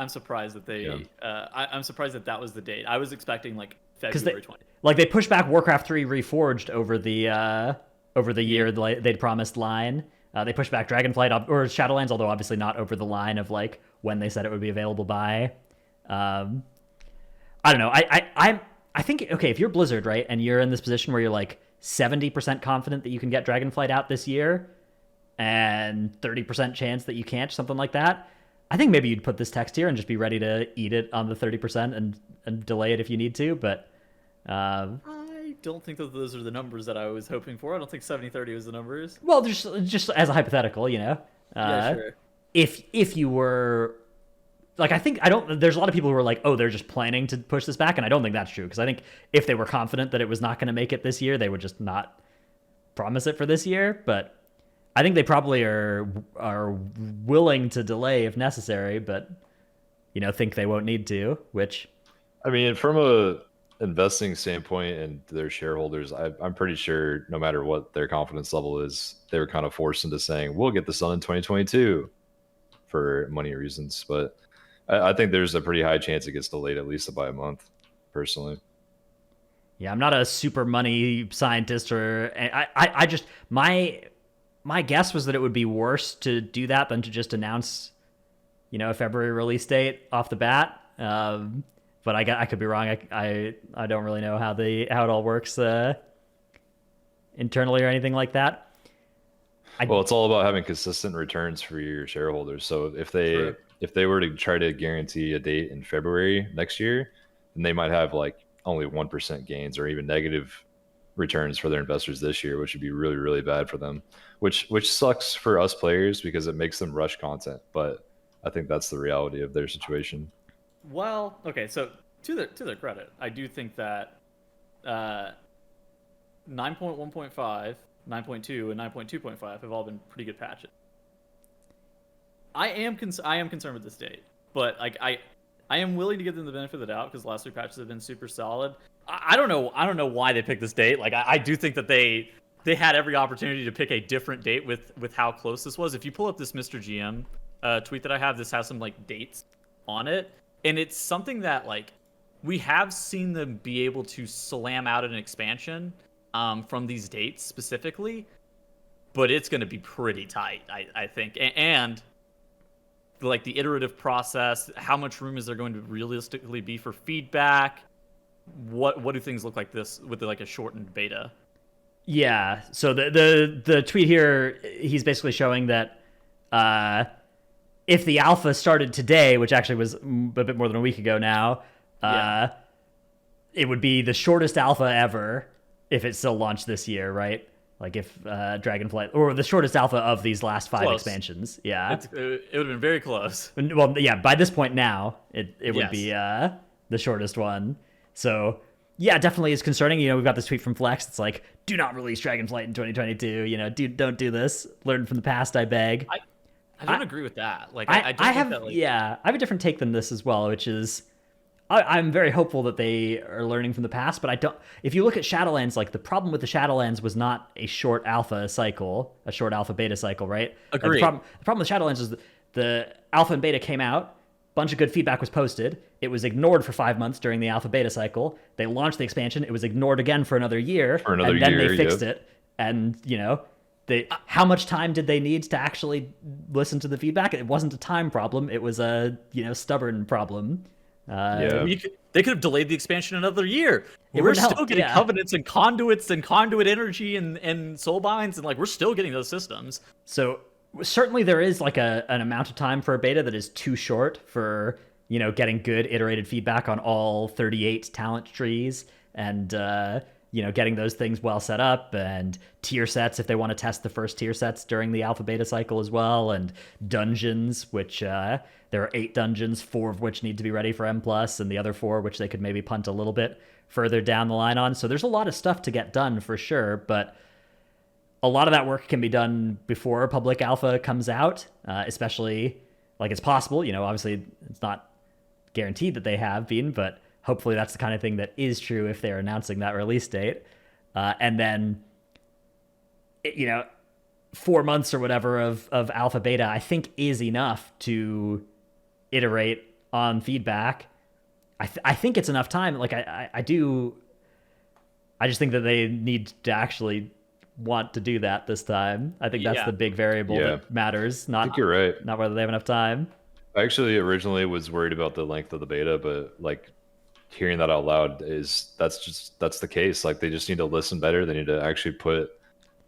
surprised that they. Yeah. I'm surprised that was the date. I was expecting like February 20th. Like, they pushed back Warcraft 3 Reforged over the year they'd promised line. They pushed back Dragonflight or Shadowlands, although obviously not over the line of like when they said it would be available by. I don't know. I think, okay, if you're Blizzard, right, and you're in this position where you're like 70% confident that you can get Dragonflight out this year, and 30% chance that you can't, something like that, I think maybe you'd put this text here and just be ready to eat it on the 30% and delay it if you need to. But I don't think that those are the numbers that I was hoping for. I don't think 70-30 was the numbers. Well, just as a hypothetical, yeah, sure. If you were, like, there's a lot of people who are like, oh, they're just planning to push this back, and I don't think that's true, because I think if they were confident that it was not going to make it this year, they would just not promise it for this year. But I think they probably are willing to delay if necessary, but think they won't need to. Which, I mean, from a investing standpoint and their shareholders, I'm pretty sure no matter what their confidence level is, they were kind of forced into saying we'll get this done in 2022 for money reasons. But I think there's a pretty high chance it gets delayed at least by a month, personally. Yeah, I'm not a super money scientist, or I just my guess was that it would be worse to do that than to just announce, a February release date off the bat. But I could be wrong. I don't really know how it all works internally or anything like that. Well, it's all about having consistent returns for your shareholders. So if they were to try to guarantee a date in February next year, then they might have like only 1% gains or even negative returns for their investors this year, which would be really, really bad for them, which sucks for us players because it makes them rush content. But I think that's the reality of their situation. Well, okay, so to their credit, I do think that 9.1.5, 9.2, and 9.2.5 have all been pretty good patches. I am concerned with this date, but like I am willing to give them the benefit of the doubt because the last 3 patches have been super solid. I don't know why they picked this date. Like I do think that they they had every opportunity to pick a different date with how close this was. If you pull up this Mr. GM tweet that I have, this has some like dates on it, and it's something that like we have seen them be able to slam out an expansion from these dates specifically, but it's going to be pretty tight, I think. And like the iterative process, how much room is there going to realistically be for feedback? What do things look like this with like a shortened beta? Yeah. So the tweet here, he's basically showing that if the alpha started today, which actually was a bit more than a week ago now, it would be the shortest alpha ever if it still launched this year, right? Like if Dragonflight, or the shortest alpha of these last 5 expansions. Yeah. It would have been very close. Well, yeah, by this point now, it would be the shortest one. So, yeah, definitely is concerning. You know, we've got this tweet from Flex. It's like, do not release Dragonflight in 2022. You know, don't do this. Learn from the past, I beg. I don't agree with that. Like, I just have, think that, like, I have a different take than this as well, which is, I'm very hopeful that they are learning from the past, but I don't. If you look at Shadowlands, like the problem with the Shadowlands was not a short alpha cycle, a short alpha beta cycle, right? Agreed. Like the problem with Shadowlands is the alpha and beta came out, bunch of good feedback was posted. It was ignored for 5 months during the alpha beta cycle. They launched the expansion. It was ignored again for another year. And then they fixed it. And, you know, how much time did they need to actually listen to the feedback? It wasn't a time problem. It was a, stubborn problem. They could have delayed the expansion another year. It We're would help, still getting yeah. covenants and conduits and conduit energy and soulbinds, and like we're still getting those systems. So certainly there is like an amount of time for a beta that is too short for, getting good iterated feedback on all 38 talent trees and, getting those things well set up, and tier sets if they want to test the first tier sets during the alpha beta cycle as well, and dungeons, which there are 8 dungeons, 4 of which need to be ready for M+, and the other 4 which they could maybe punt a little bit further down the line on. So there's a lot of stuff to get done for sure, but a lot of that work can be done before public alpha comes out, especially, like, it's possible, obviously it's not guaranteed that they have been, but hopefully that's the kind of thing that is true if they're announcing that release date. And then, 4 months or whatever of alpha beta, I think is enough to iterate on feedback. I think it's enough time. Like, I just think that they need to actually want to do that this time. I think that's the big variable that matters. I think you're right. Not whether they have enough time. I actually originally was worried about the length of the beta, but like hearing that out loud that's the case. Like they just need to listen better. They need to actually put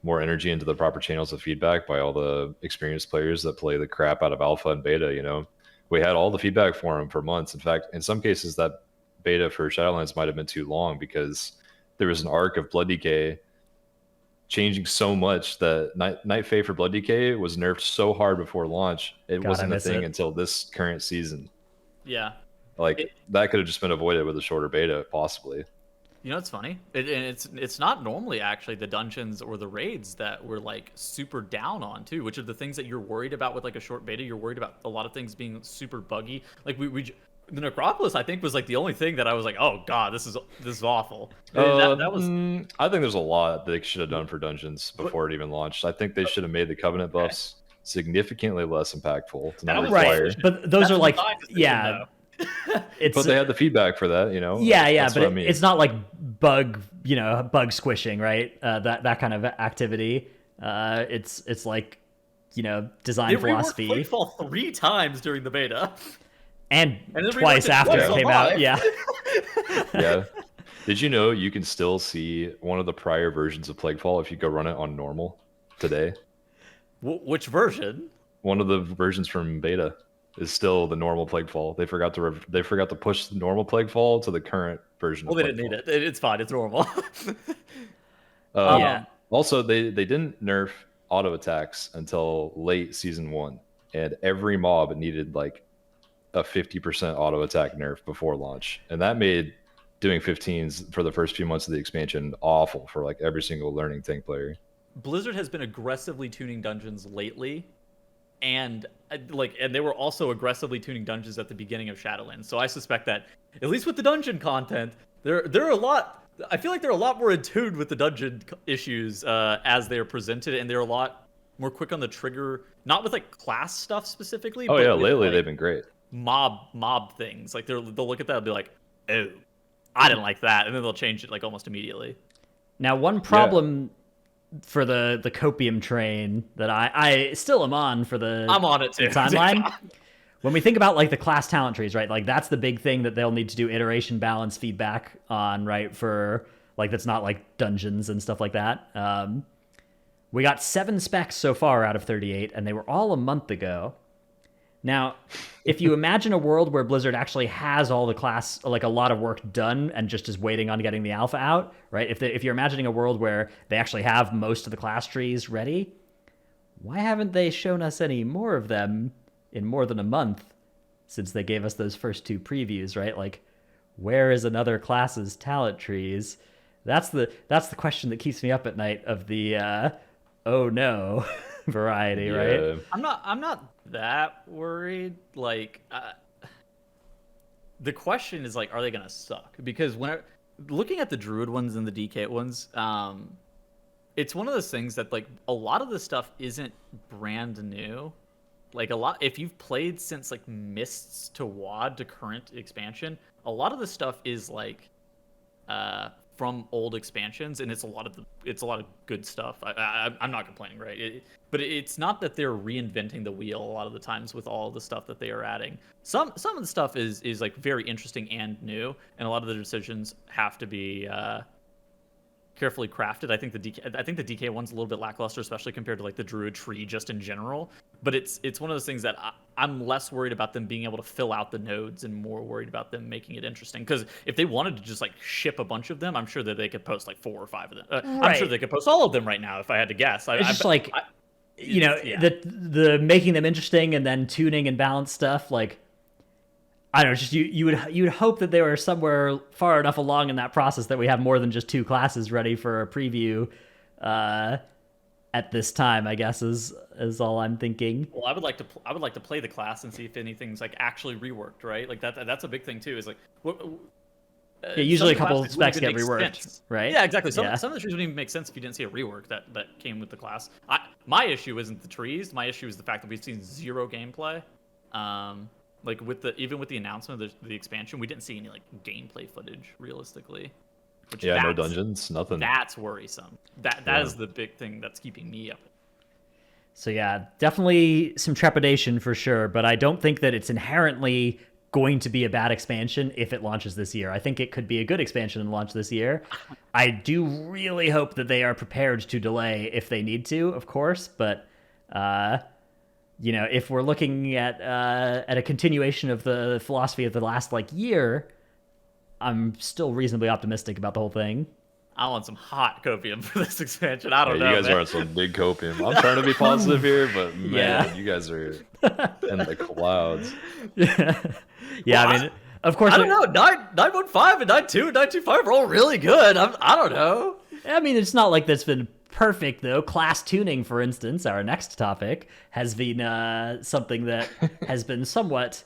more energy into the proper channels of feedback by all the experienced players that play the crap out of alpha and beta. We had all the feedback for them for months. In fact, in some cases that beta for Shadowlands might have been too long because there was an arc of Blood Decay changing so much that Night Fae for Blood Decay was nerfed so hard before launch. It wasn't a thing until this current season. Yeah. That could have just been avoided with a shorter beta, possibly. It's funny. And it's not normally actually the dungeons or the raids that we're like super down on too, which are the things that you're worried about with like a short beta. You're worried about a lot of things being super buggy. Like the Necropolis, I think, was like the only thing that I was like, oh god, this is awful. That was. I think there's a lot they should have done for dungeons before it even launched. I think they should have made the Covenant buffs significantly less impactful to not require. Right, but those are like, but they had the feedback for that, That's but I mean. It's not like bug squishing, right? That kind of activity. It's like, design philosophy. They reworked Flightfall 3 times during the beta. And twice after it came out, yeah. Yeah. Did you know you can still see one of the prior versions of Plaguefall if you go run it on normal today? Which version? One of the versions from beta is still the normal Plaguefall. They forgot to push the normal Plaguefall to the current version. Well, they didn't need it. It's fine. It's normal. Also, they didn't nerf auto attacks until late season 1, and every mob needed like a 50% auto attack nerf before launch, and that made doing 15s for the first few months of the expansion awful for like every single learning tank player. Blizzard has been aggressively tuning dungeons lately, and they were also aggressively tuning dungeons at the beginning of Shadowlands. So I suspect that at least with the dungeon content, they're a lot I feel like they're a lot more in tune with the dungeon issues as they're presented, and they're a lot more quick on the trigger. Not with like class stuff specifically. Oh but yeah, with, lately like, they've been great. mob things. Like they'll look at that and be like, "Oh, I didn't like that," and then they'll change it like almost immediately. Now, one problem for the copium train that I still am on for the I'm on it too. the timeline. When we think about like the class talent trees, right? Like that's the big thing that they'll need to do iteration balance feedback on, right? For like that's not like dungeons and stuff like that. We got 7 specs so far out of 38, and they were all a month ago. Now, if you imagine a world where Blizzard actually has all the class, like a lot of work done and just is waiting on getting the alpha out, right? If you're imagining a world where they actually have most of the class trees ready, why haven't they shown us any more of them in more than a month since they gave us those first 2 previews, right? Like, where is another class's talent trees? That's the question that keeps me up at night of the oh no variety, right? I'm not that worried. Like, the question is like, are they gonna suck? Because when looking at the Druid ones and the DK ones, it's one of those things that like a lot of the stuff isn't brand new. Like if you've played since like Mists to WoD to current expansion, a lot of the stuff is like from old expansions, and it's a lot of good stuff. I'm not complaining, right? But it's not that they're reinventing the wheel a lot of the times with all the stuff that they are adding. Some of the stuff is like very interesting and new, and a lot of the decisions have to be carefully crafted. I think the DK one's a little bit lackluster, especially compared to like the Druid tree just in general. But it's one of those things that I'm less worried about them being able to fill out the nodes and more worried about them making it interesting. Because if they wanted to just like ship a bunch of them, I'm sure that they could post like 4 or 5 of them. I'm sure they could post all of them right now if I had to guess. It's just like, the making them interesting and then tuning and balance stuff. Like, I don't know, just you would hope that they were somewhere far enough along in that process that we have more than just 2 classes ready for a preview at this time, I guess is all I'm thinking. Well, I would like to play the class and see if anything's like actually reworked, right? Like that's a big thing too. Is like usually a couple of specs get reworked, right? Yeah, exactly. Some of the trees wouldn't even make sense if you didn't see a rework that came with the class. My issue isn't the trees. My issue is the fact that we've seen 0 gameplay. Like even with the announcement of the expansion, we didn't see any like gameplay footage realistically. No dungeons, nothing. That's worrisome. That is the big thing that's keeping me up. So yeah, definitely some trepidation for sure, but I don't think that it's inherently going to be a bad expansion if it launches this year. I think it could be a good expansion and launch this year. I do really hope that they are prepared to delay if they need to, of course, but if we're looking at a continuation of the philosophy of the last like year, I'm still reasonably optimistic about the whole thing. I want some hot copium for this expansion. I don't know. You guys are on some big copium. I'm trying to be positive here, but man, you guys are in the clouds. Yeah, I mean, of course. I don't know. 915 and 92 and 925 are all really good. I don't know. I mean, it's not like that's been perfect though. Class tuning, for instance, our next topic, has been something that has been somewhat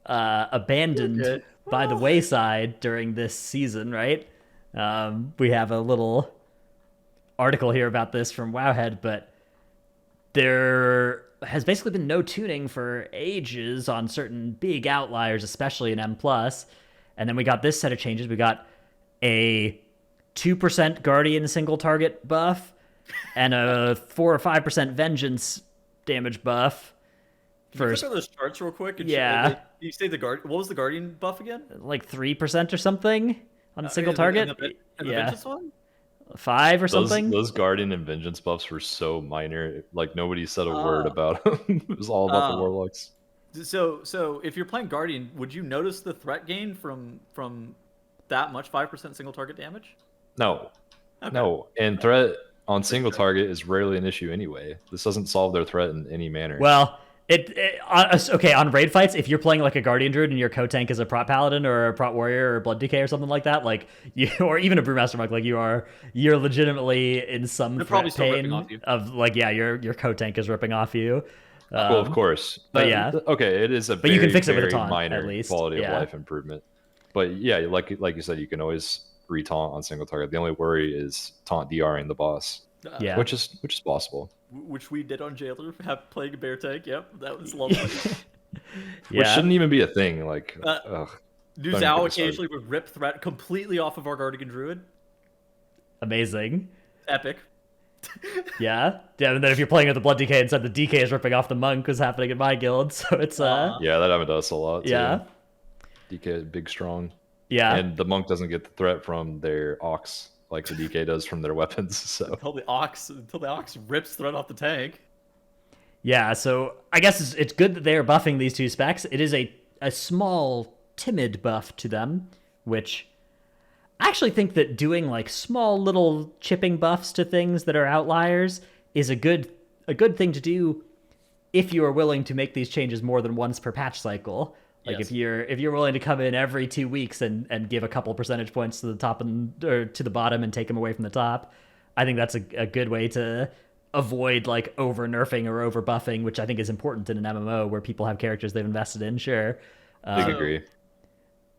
abandoned by the wayside during this season, right? We have a little article here about this from Wowhead, but there has basically been no tuning for ages on certain big outliers, especially in M+. And then we got this set of changes. We got a 2% Guardian single target buff and a 4 or 5% Vengeance damage buff. Can you click on those charts real quick? Yeah. You say the Guard. What was the Guardian buff again? Like 3% or something on a single target. And the Vengeance one? 5 or something. Those Guardian and Vengeance buffs were so minor. Like nobody said a word about them. It was all about the Warlocks. So if you're playing Guardian, would you notice the threat gain from that much 5% single target damage? No. Okay. No. And threat on single target is rarely an issue anyway. This doesn't solve their threat in any manner. Well, on raid fights, if you're playing like a Guardian Druid and your co-tank is a Prot Paladin or a Prot Warrior or Blood Decay or something like that, like or even a Brewmaster Monk, like you're legitimately in some threat pain of like, your co-tank is ripping off you. Well, of course. But okay, it is a but you can fix it with a very taunt, minor at least. quality of life improvement. But yeah, like you said, you can always re-taunt on single target. The only worry is taunt DRing the boss, Yeah. which is possible. Which we did on Jailer, playing a bear tank. Yep, that was lovely. Which shouldn't even be a thing. Like, Do don't Zhao get me started. occasionally would rip threat completely off of our Guardian Druid. Amazing. Epic. Yeah. And then if you're playing with the Blood DK instead, the DK is ripping off the monk, was happening in my guild. So it's Yeah, that happened to us a lot. Too. yeah. DK big strong. Yeah. And the monk doesn't get the threat from their ox like the DK does from their weapons. So Until the ox rips threat off the tank. Yeah, so I guess it's good that they are buffing these two specs. It is a small, timid buff to them, which I actually think that doing like small little chipping buffs to things that are outliers is a good thing to do if you are willing to make these changes more than once per patch cycle. Like Yes. if you're willing to come in every 2 weeks and give a couple percentage points to the top or to the bottom and take them away from the top, I think that's a good way to avoid like over nerfing or over buffing, which I think is important in an MMO where people have characters they've invested in. Sure. big agree.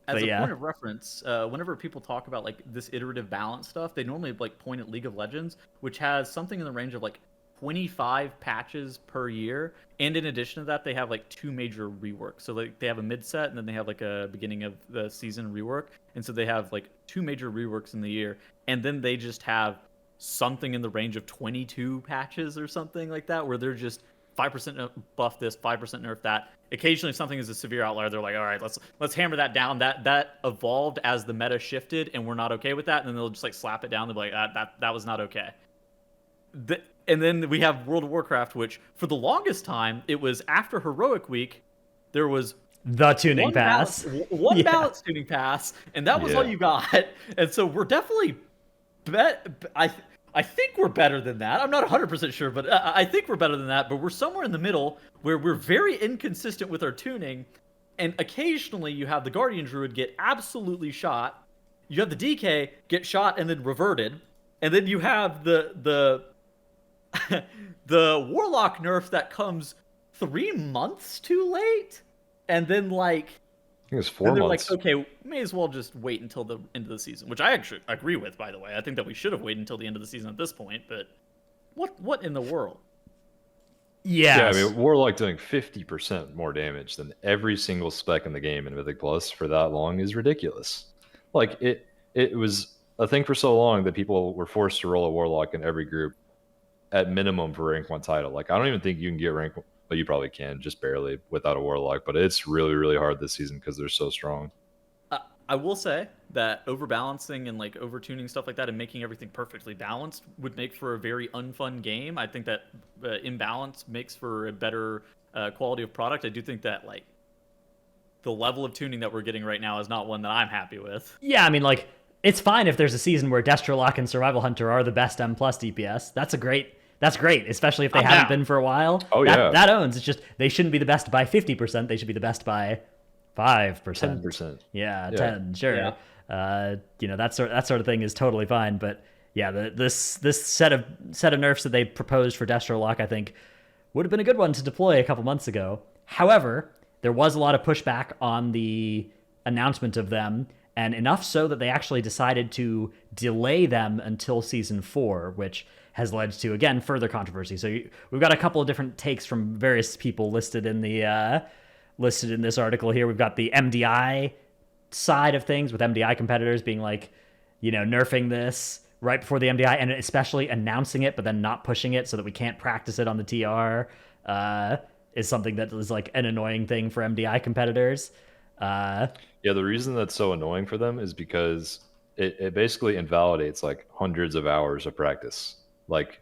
As But a yeah. point of reference, whenever people talk about like this iterative balance stuff, they normally like point at League of Legends, which has something in the range of like 25 patches per year, and in addition to that, they have like 2 major reworks. So like they have a mid set, and then they have like a beginning of the season rework, and so they have like 2 major reworks in the year, and then they just have something in the range of 22 patches or something like that, where they're just 5% buff this, 5% nerf that. Occasionally, if something is a severe outlier, they're like, all right, let's hammer that down. That evolved as the meta shifted, and we're not okay with that. And then they'll just like slap it down. They'll be like, that was not okay. And then we have World of Warcraft, which for the longest time, it was after Heroic Week, there was The tuning one pass. one Yeah. balance tuning pass, and that was all Yeah. you got. And so we're definitely I think we're better than that. I'm not 100% sure, but I think we're better than that. But we're somewhere in the middle where we're very inconsistent with our tuning, and occasionally you have the Guardian Druid get absolutely shot. You have the DK get shot and then reverted, and then you have the the Warlock nerf that comes 3 months too late, and then like. I think it's And 4 they're months. like, okay, may as well just wait until the end of the season, which I actually agree with, by the way. I think that we should have waited until the end of the season at this point, but what in the world? Yes. Yeah, I mean, Warlock doing 50% more damage than every single spec in the game in Mythic Plus for that long is ridiculous. Like, it was a thing for so long that people were forced to roll a Warlock in every group at minimum for rank 1 title. Like, I don't even think you can get rank 1, but you probably can, just barely, without a Warlock. But it's really, really hard this season because they're so strong. I will say that overbalancing and like overtuning stuff like that and making everything perfectly balanced would make for a very unfun game. I think that imbalance makes for a better quality of product. I do think that like the level of tuning that we're getting right now is not one that I'm happy with. Yeah, I mean, like, it's fine if there's a season where Destrolock and Survival Hunter are the best M+ DPS. That's great, especially if they I'm haven't down. been for a while. Oh, that, yeah. That owns. It's just they shouldn't be the best by 50%. They should be the best by 5%. 10%. Yeah, Yeah. 10, sure. Yeah. That sort of thing is totally fine. But yeah, this set of nerfs that they proposed for Destrolock, I think, would have been a good one to deploy a couple months ago. However, there was a lot of pushback on the announcement of them, and enough so that they actually decided to delay them until Season 4, which has led to, again, further controversy. So we've got a couple of different takes from various people listed in this article here. We've got the MDI side of things, with MDI competitors being like, nerfing this right before the MDI, and especially announcing it but then not pushing it so that we can't practice it on the TR is something that is like an annoying thing for MDI competitors. Yeah, the reason that's so annoying for them is because it basically invalidates like hundreds of hours of practice. Like,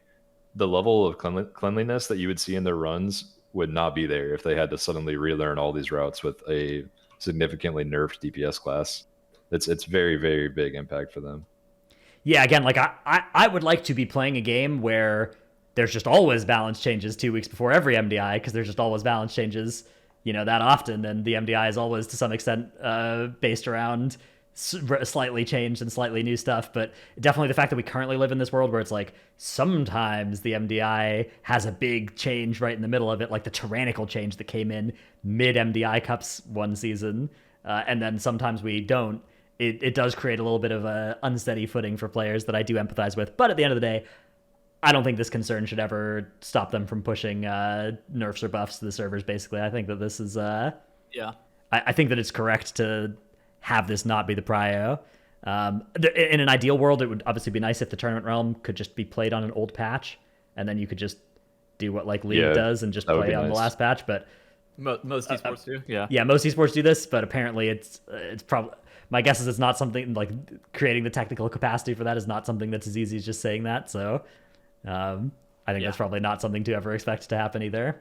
the level of cleanliness that you would see in their runs would not be there if they had to suddenly relearn all these routes with a significantly nerfed DPS class. It's very, very big impact for them. Yeah, again, like I would like to be playing a game where there's just always balance changes 2 weeks before every MDI, because there's just always balance changes, that often, and the MDI is always to some extent based around slightly changed and slightly new stuff. But definitely the fact that we currently live in this world where it's like sometimes the MDI has a big change right in the middle of it, like the tyrannical change that came in mid MDI Cups one season, and then sometimes we don't, it does create a little bit of a unsteady footing for players that I do empathize with. But at the end of the day, I don't think this concern should ever stop them from pushing nerfs or buffs to the servers. Basically, I think that this is Yeah. I think that it's correct to have this not be the prio. In an ideal world, it would obviously be nice if the tournament realm could just be played on an old patch, and then you could just do what like League does and just play on the last patch. But Most esports do. Yeah. yeah, most esports do this, but apparently it's probably, my guess is it's not something like creating the technical capacity for that is not something that's as easy as just saying that. So I think that's probably not something to ever expect to happen either.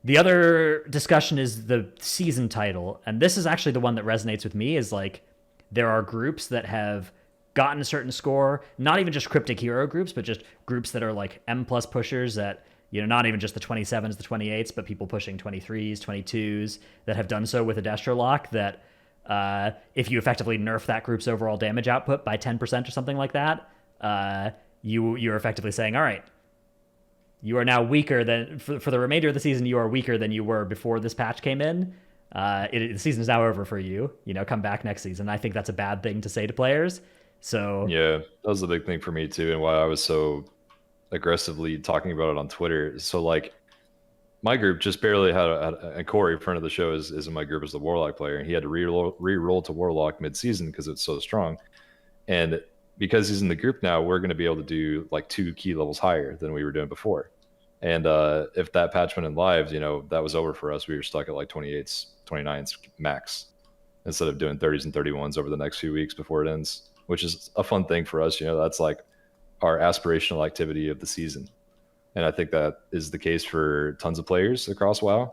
The other discussion is the season title, and this is actually the one that resonates with me. Is like there are groups that have gotten a certain score, not even just cryptic hero groups, but just groups that are like M plus pushers that, you know, not even just the 27s, the 28s, but people pushing 23s, 22s that have done so with a Destro lock that if you effectively nerf that group's overall damage output by 10% or something like that, you're effectively saying, all right, you are now weaker than, for the remainder of the season, you are weaker than you were before this patch came in. The season is now over for you. You know, come back next season. I think that's a bad thing to say to players. So yeah, that was the big thing for me too, and why I was so aggressively talking about it on Twitter. So like, my group just barely had and Corey, friend of the show, is in my group as the Warlock player, and he had to re-roll to Warlock mid-season because it's so strong. And because he's in the group now, we're going to be able to do like 2 key levels higher than we were doing before. And if that patch went in live, you know, that was over for us. We were stuck at like 28s, 29s max instead of doing 30s and 31s over the next few weeks before it ends, which is a fun thing for us. You know, that's like our aspirational activity of the season. And I think that is the case for tons of players across WoW.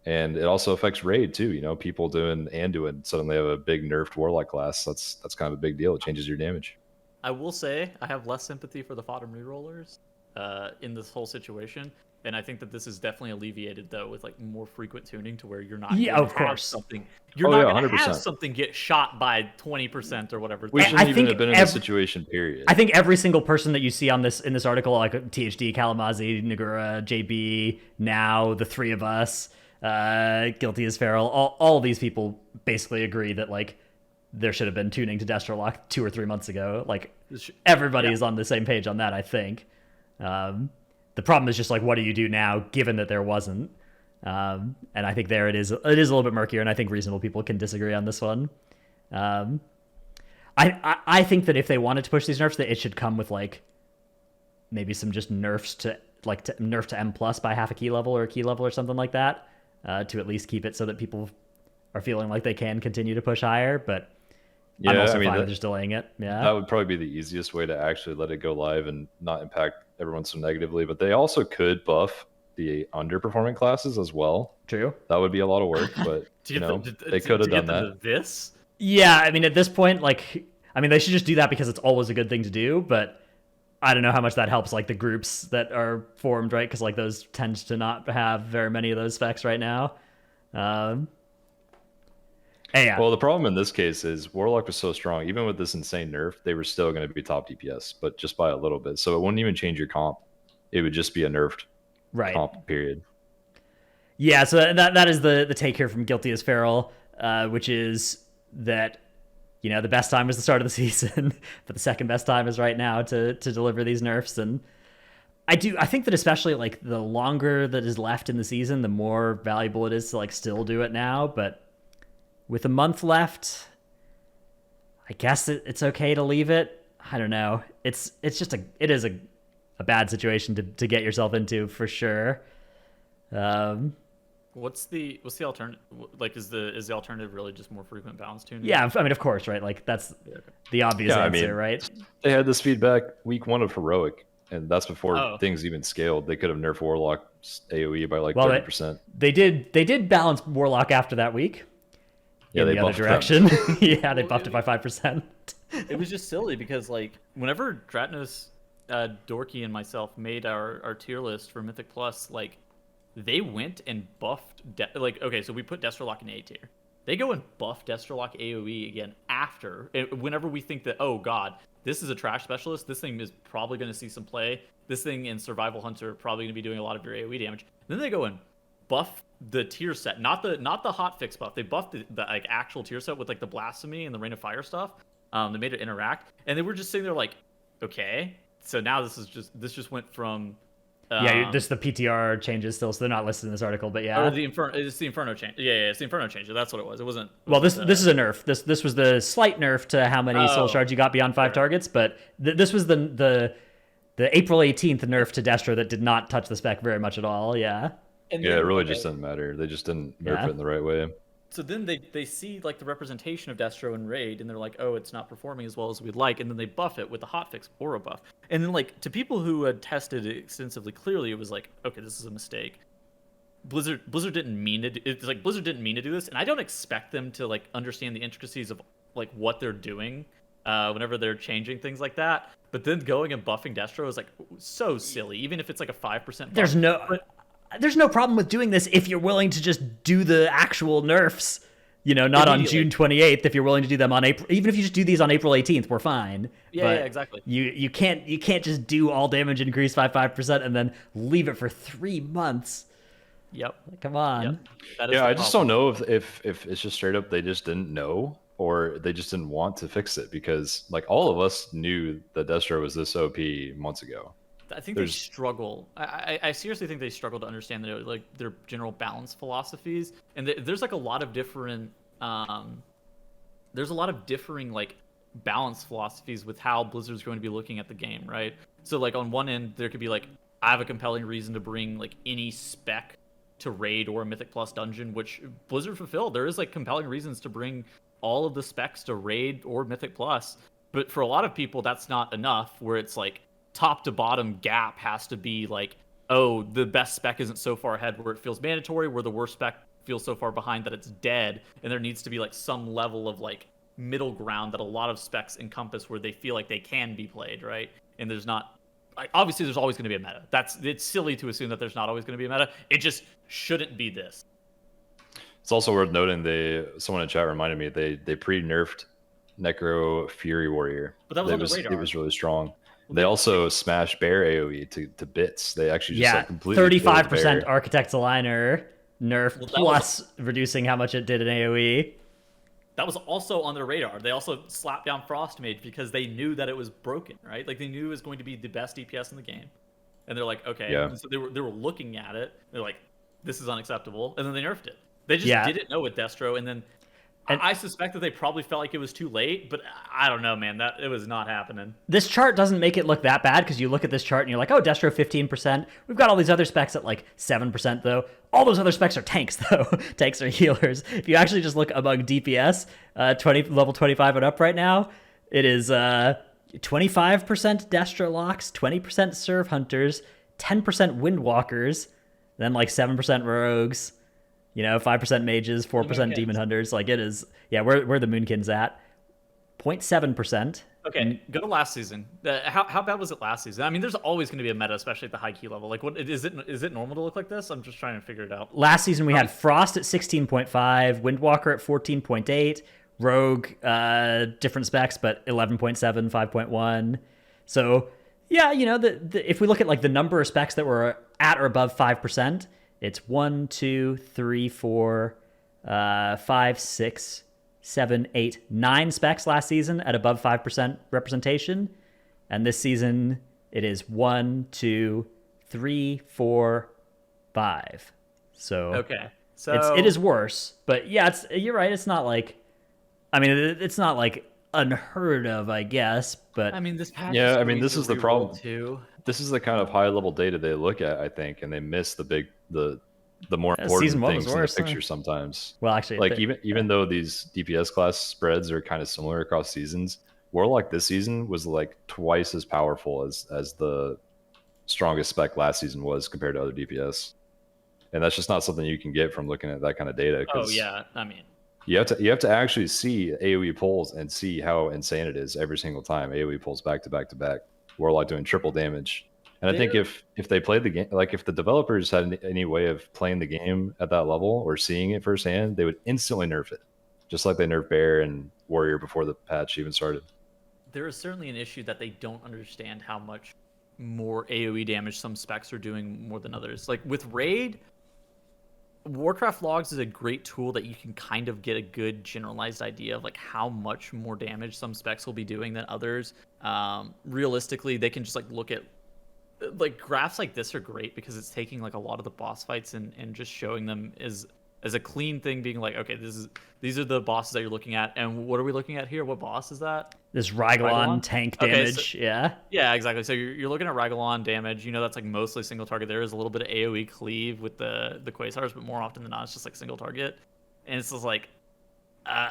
And it also affects Raid too. You know, people doing Anduin suddenly have a big nerfed Warlock class. That's kind of a big deal. It changes your damage. I will say I have less sympathy for the fodder rerollers in this whole situation, and I think that this is definitely alleviated though with like more frequent tuning to where you're not something you're not going to have something get shot by 20% or whatever. We shouldn't even have been in this situation, period. I think every single person that you see on this in this article, like THD, Kalamazi, Nagura, JB, now the 3 of us, Guilty as Feral, all of these people basically agree that like there should have been tuning to Destro Lock 2 or 3 months ago. Like everybody is on the same page on that, I think. The problem is just like, what do you do now, given that there wasn't? And I think there it is. It is a little bit murkier, and I think reasonable people can disagree on this one. I think that if they wanted to push these nerfs, that it should come with like maybe some just nerfs to like nerf to M plus by half a key level or a key level or something like that, to at least keep it so that people are feeling like they can continue to push higher. But yeah, I'm also fine with just delaying it. Yeah, that would probably be the easiest way to actually let it go live and not impact everyone so negatively. But they also could buff the underperforming classes as well. True. That would be a lot of work, but you know, they could have done that. This? Yeah, I mean, at this point, like, I mean, they should just do that because it's always a good thing to do, but I don't know how much that helps, like, the groups that are formed, right? Because, like, those tend to not have very many of those specs right now. Yeah. Well, the problem in this case is Warlock was so strong. Even with this insane nerf, they were still going to be top DPS, but just by a little bit. So it wouldn't even change your comp. It would just be a nerfed comp, period. Yeah, so that is the take here from Guilty as Feral, which is that, you know, the best time was the start of the season, but the second best time is right now to deliver these nerfs. And I think that especially like the longer that is left in the season, the more valuable it is to like still do it now. But with a month left, I guess it's okay to leave it. I don't know. It is a bad situation to get yourself into for sure. What's the alternative? Like, is the alternative really just more frequent balance tuning? Yeah, I mean, of course, right? Like that's the obvious answer, right? They had this feedback week 1 of Heroic, and that's before things even scaled. They could have nerfed Warlock's AOE by like 30%. They did balance Warlock after that week. Yeah, in the other direction. Yeah, they buffed it by 5%. It was just silly because like whenever Dratnos, Dorky, and myself made our tier list for Mythic Plus, like they went and buffed so we put Destrolock in A tier. They go and buff Destrolock AoE again after, whenever we think that, oh god, this is a trash specialist, this thing is probably going to see some play, this thing in Survival Hunter are probably going to be doing a lot of your AoE damage. Then they go and buff the tier set, not the hotfix buff. They buffed the like actual tier set with like the blasphemy and the rain of fire stuff. They made it interact, and they were just sitting there like, okay, so now this just went from This the PTR changes still, so they're not listed in this article, but yeah. or the Inferno. It's the Inferno change. Yeah, it's the Inferno change. That's what it was. It wasn't. Well, this is a nerf. This was the slight nerf to how many soul shards you got beyond 5 targets, but this was the April 18th nerf to Destro that did not touch the spec very much at all. Yeah. And Yeah, it really just didn't matter. They just didn't nerf it in the right way. So then they see like the representation of Destro in Raid, and they're like, oh, it's not performing as well as we'd like, and then they buff it with the hotfix aura buff. And then like to people who had tested it extensively, clearly it was like, okay, this is a mistake. Blizzard didn't mean to. It's like Blizzard didn't mean to do this, and I don't expect them to like understand the intricacies of like what they're doing whenever they're changing things like that. But then going and buffing Destro is like so silly, even if it's like a 5% buff. There's no problem with doing this if you're willing to just do the actual nerfs, not on June 28th. If you're willing to do them on April, even if you just do these on April 18th, we're fine. Yeah, exactly. You can't just do all damage increase 5% and then leave it for 3 months. Yep. Come on. Yep. I just don't know if it's just straight up they just didn't know or they just didn't want to fix it, because like all of us knew that Destro was this OP months ago. I think they struggle. I seriously think they struggle to understand their general balance philosophies, and there's like a lot of different there's a lot of differing like balance philosophies with how Blizzard's going to be looking at the game, right? So like on one end there could be like, I have a compelling reason to bring like any spec to Raid or a Mythic Plus dungeon, which Blizzard fulfilled. There is like compelling reasons to bring all of the specs to Raid or Mythic Plus, but for a lot of people that's not enough, where it's like top to bottom gap has to be like, oh, the best spec isn't so far ahead where it feels mandatory, where the worst spec feels so far behind that it's dead, and there needs to be like some level of like middle ground that a lot of specs encompass where they feel like they can be played, right? And there's not, like, obviously there's always going to be a meta. It's silly to assume that there's not always going to be a meta. It just shouldn't be this. It's also worth noting someone in chat reminded me they pre-nerfed Necro Fury Warrior. But that was on the radar. It was really strong. They also smashed Bear AoE to bits. They actually just like completely 35% Architect's Aligner nerf plus reducing how much it did in AoE. That was also on their radar. They also slapped down Frostmage because they knew that it was broken, right? Like they knew it was going to be the best DPS in the game, and they're like, okay. Yeah. So they were looking at it. They're like, this is unacceptable, and then they nerfed it. They just didn't know with Destro, and then. And I suspect that they probably felt like it was too late, but I don't know, man. That it was not happening. This chart doesn't make it look that bad, because you look at this chart and you're like, oh, Destro 15%. We've got all these other specs at like 7%, though. All those other specs are tanks, though. Tanks are healers. If you actually just look among DPS, level 25 and up right now, it is 25% Destro locks, 20% Serve Hunters, 10% Windwalkers, then like 7% Rogues. 5% mages, 4% demon hunters. Like it is, where the Moonkins at? 0.7%. Okay, go to last season. How bad was it last season? I mean, there's always going to be a meta, especially at the high key level. Like, what is it normal to look like this? I'm just trying to figure it out. Last season we had Frost at 16.5, Windwalker at 14.8, Rogue, different specs, but 11.7, 5.1. So if we look at like the number of specs that were at or above 5%. It's 1, 2, 3, 4, 5, 6, 7, 8, 9 specs last season at above 5% representation. And this season, it is 1, 2, 3, 4, 5. So it is worse. But yeah, you're right. It's not like, it's not like unheard of, I guess. But I mean, this patch. Yeah, this is the problem too. This is the kind of high level data they look at, I think, and they miss the more important things in the picture sometimes. Well, actually, like even though these DPS class spreads are kind of similar across seasons, Warlock this season was like twice as powerful as the strongest spec last season was compared to other DPS, and that's just not something you can get from looking at that kind of data. Oh yeah, you have to actually see AoE pulls and see how insane it is every single time AoE pulls back to back to back. Warlock doing triple damage. And I think if they played the game, like if the developers had any way of playing the game at that level or seeing it firsthand, they would instantly nerf it, just like they nerfed Bear and Warrior before the patch even started. There is certainly an issue that they don't understand how much more AoE damage some specs are doing more than others. Like with Raid, Warcraft logs is a great tool that you can kind of get a good generalized idea of like how much more damage some specs will be doing than others. Realistically, they can just like look at like graphs like this are great because it's taking like a lot of the boss fights and just showing them as a clean thing, being like, okay, these are the bosses that you're looking at, and what are we looking at here? What boss is that? This Rygolon tank damage, yeah. Yeah, exactly. So you're looking at Rygolon damage. You know that's like mostly single target. There is a little bit of AoE cleave with the Quasars, but more often than not, it's just like single target. And it's just like,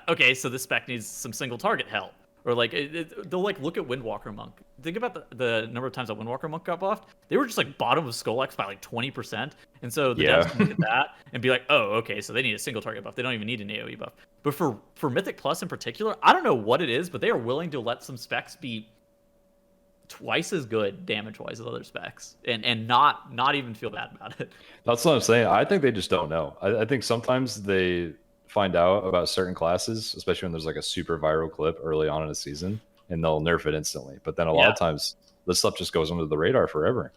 okay, so this spec needs some single target help. Or like they'll like look at Windwalker Monk. Think about the number of times that Windwalker Monk got buffed. They were just like bottom of Skullx by like 20%. And so the devs can look at that and be like, oh, okay, so they need a single target buff. They don't even need an AoE buff. But for Mythic Plus in particular, I don't know what it is, but they are willing to let some specs be twice as good damage-wise as other specs, and not even feel bad about it. That's what I'm saying. I think they just don't know. I think sometimes they find out about certain classes, especially when there's like a super viral clip early on in a season, and they'll nerf it instantly. But then a lot of times this stuff just goes under the radar forever.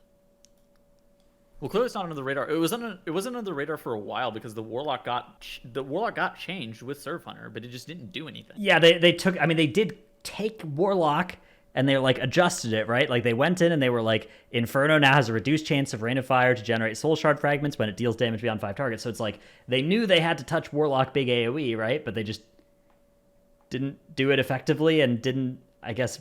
Well, clearly it's not under the radar. It wasn't under the radar for a while because the Warlock got changed with Serve Hunter, but it just didn't do anything. Yeah, they took. I mean, they did take Warlock and they like adjusted it, right? Like they went in and they were like, Inferno now has a reduced chance of Rain of Fire to generate Soul Shard fragments when it deals damage beyond 5 targets. So it's like they knew they had to touch Warlock big AoE, right? But they just didn't do it effectively and didn't, I guess.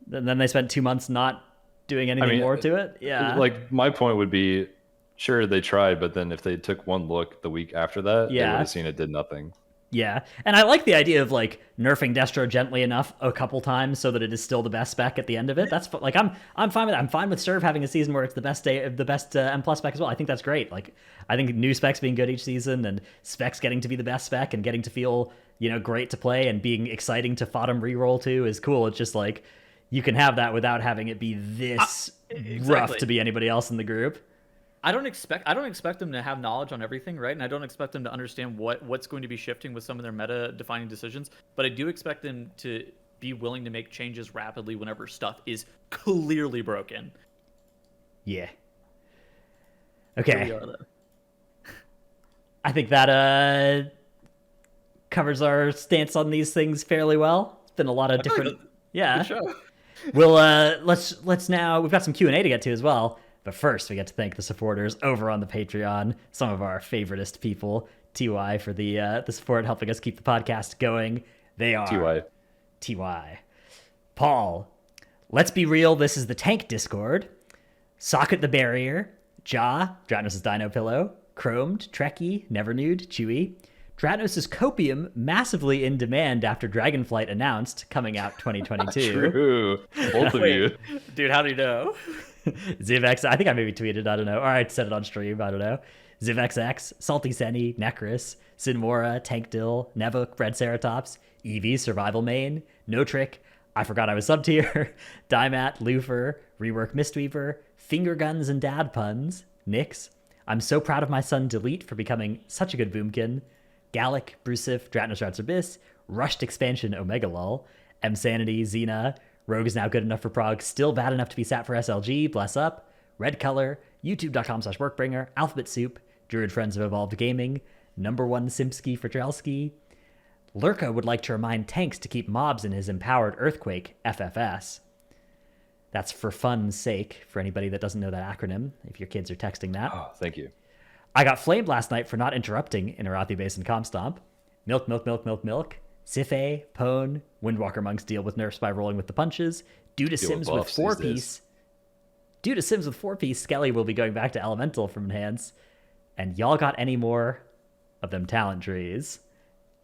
Then they spent 2 months not doing anything more to it. Yeah. Like my point would be, sure they tried, but then if they took one look the week after that, they would have seen it did nothing. Yeah, and I like the idea of like nerfing Destro gently enough a couple times so that it is still the best spec at the end of it. That's like I'm fine with that. I'm fine with Serve having a season where it's the best M plus spec as well. I think that's great. Like I think new specs being good each season and specs getting to be the best spec and getting to feel great to play and being exciting to FOTM reroll to is cool. It's just like you can have that without having it be this rough to be anybody else in the group. I don't expect them to have knowledge on everything, right? And I don't expect them to understand what's going to be shifting with some of their meta defining decisions, but I do expect them to be willing to make changes rapidly whenever stuff is clearly broken. Yeah. Okay. I think that covers our stance on these things fairly well. It's been a lot of different Good show. We'll let's now, we've got some Q&A to get to as well. But first, we get to thank the supporters over on the Patreon, some of our favoritist people, TY, for the support, helping us keep the podcast going. They are TY. Paul, let's be real, this is the Tank Discord. Socket the Barrier, Dratnos' Dino Pillow, Chromed, Trekkie, Never Nude, Chewy. Dratnos' Copium, massively in demand after Dragonflight announced, coming out 2022. True. Both of you. Dude, how do you know? Zivx, I think I maybe tweeted, I don't know. Or I said it on stream, I don't know. ZivXX, Salty Senny, Necris, Sinmora, Tankdill, Nevuk, Red Ceratops, Eevee, Survival Main, No Trick, I Forgot I Was Sub-Tier, Dymat, Lufer, Rework Mistweaver, Finger Guns and Dad Puns, Nyx, I'm so proud of my son Delete for becoming such a good boomkin, Gallic, Brusif, Dratnos Abyss, Rushed Expansion Omega Lull, M-Sanity, Xena, Rogue is now good enough for Prague, still bad enough to be sat for SLG, Bless Up, Red Color, YouTube.com/Workbringer, Alphabet Soup, Druid Friends of Evolved Gaming, Number 1 Simpsky for Drelsky. Lurka would like to remind tanks to keep mobs in his Empowered Earthquake, FFS. That's for fun's sake, for anybody that doesn't know that acronym, if your kids are texting that. Oh, thank you. I got flamed last night for not interrupting in Arathi Basin Comp Stomp. Milk, Sifei, Pone, Windwalker Monks deal with nerfs by rolling with the punches. Due to Sims with 4-piece, Skelly will be going back to Elemental from Enhance. And y'all got any more of them talent trees?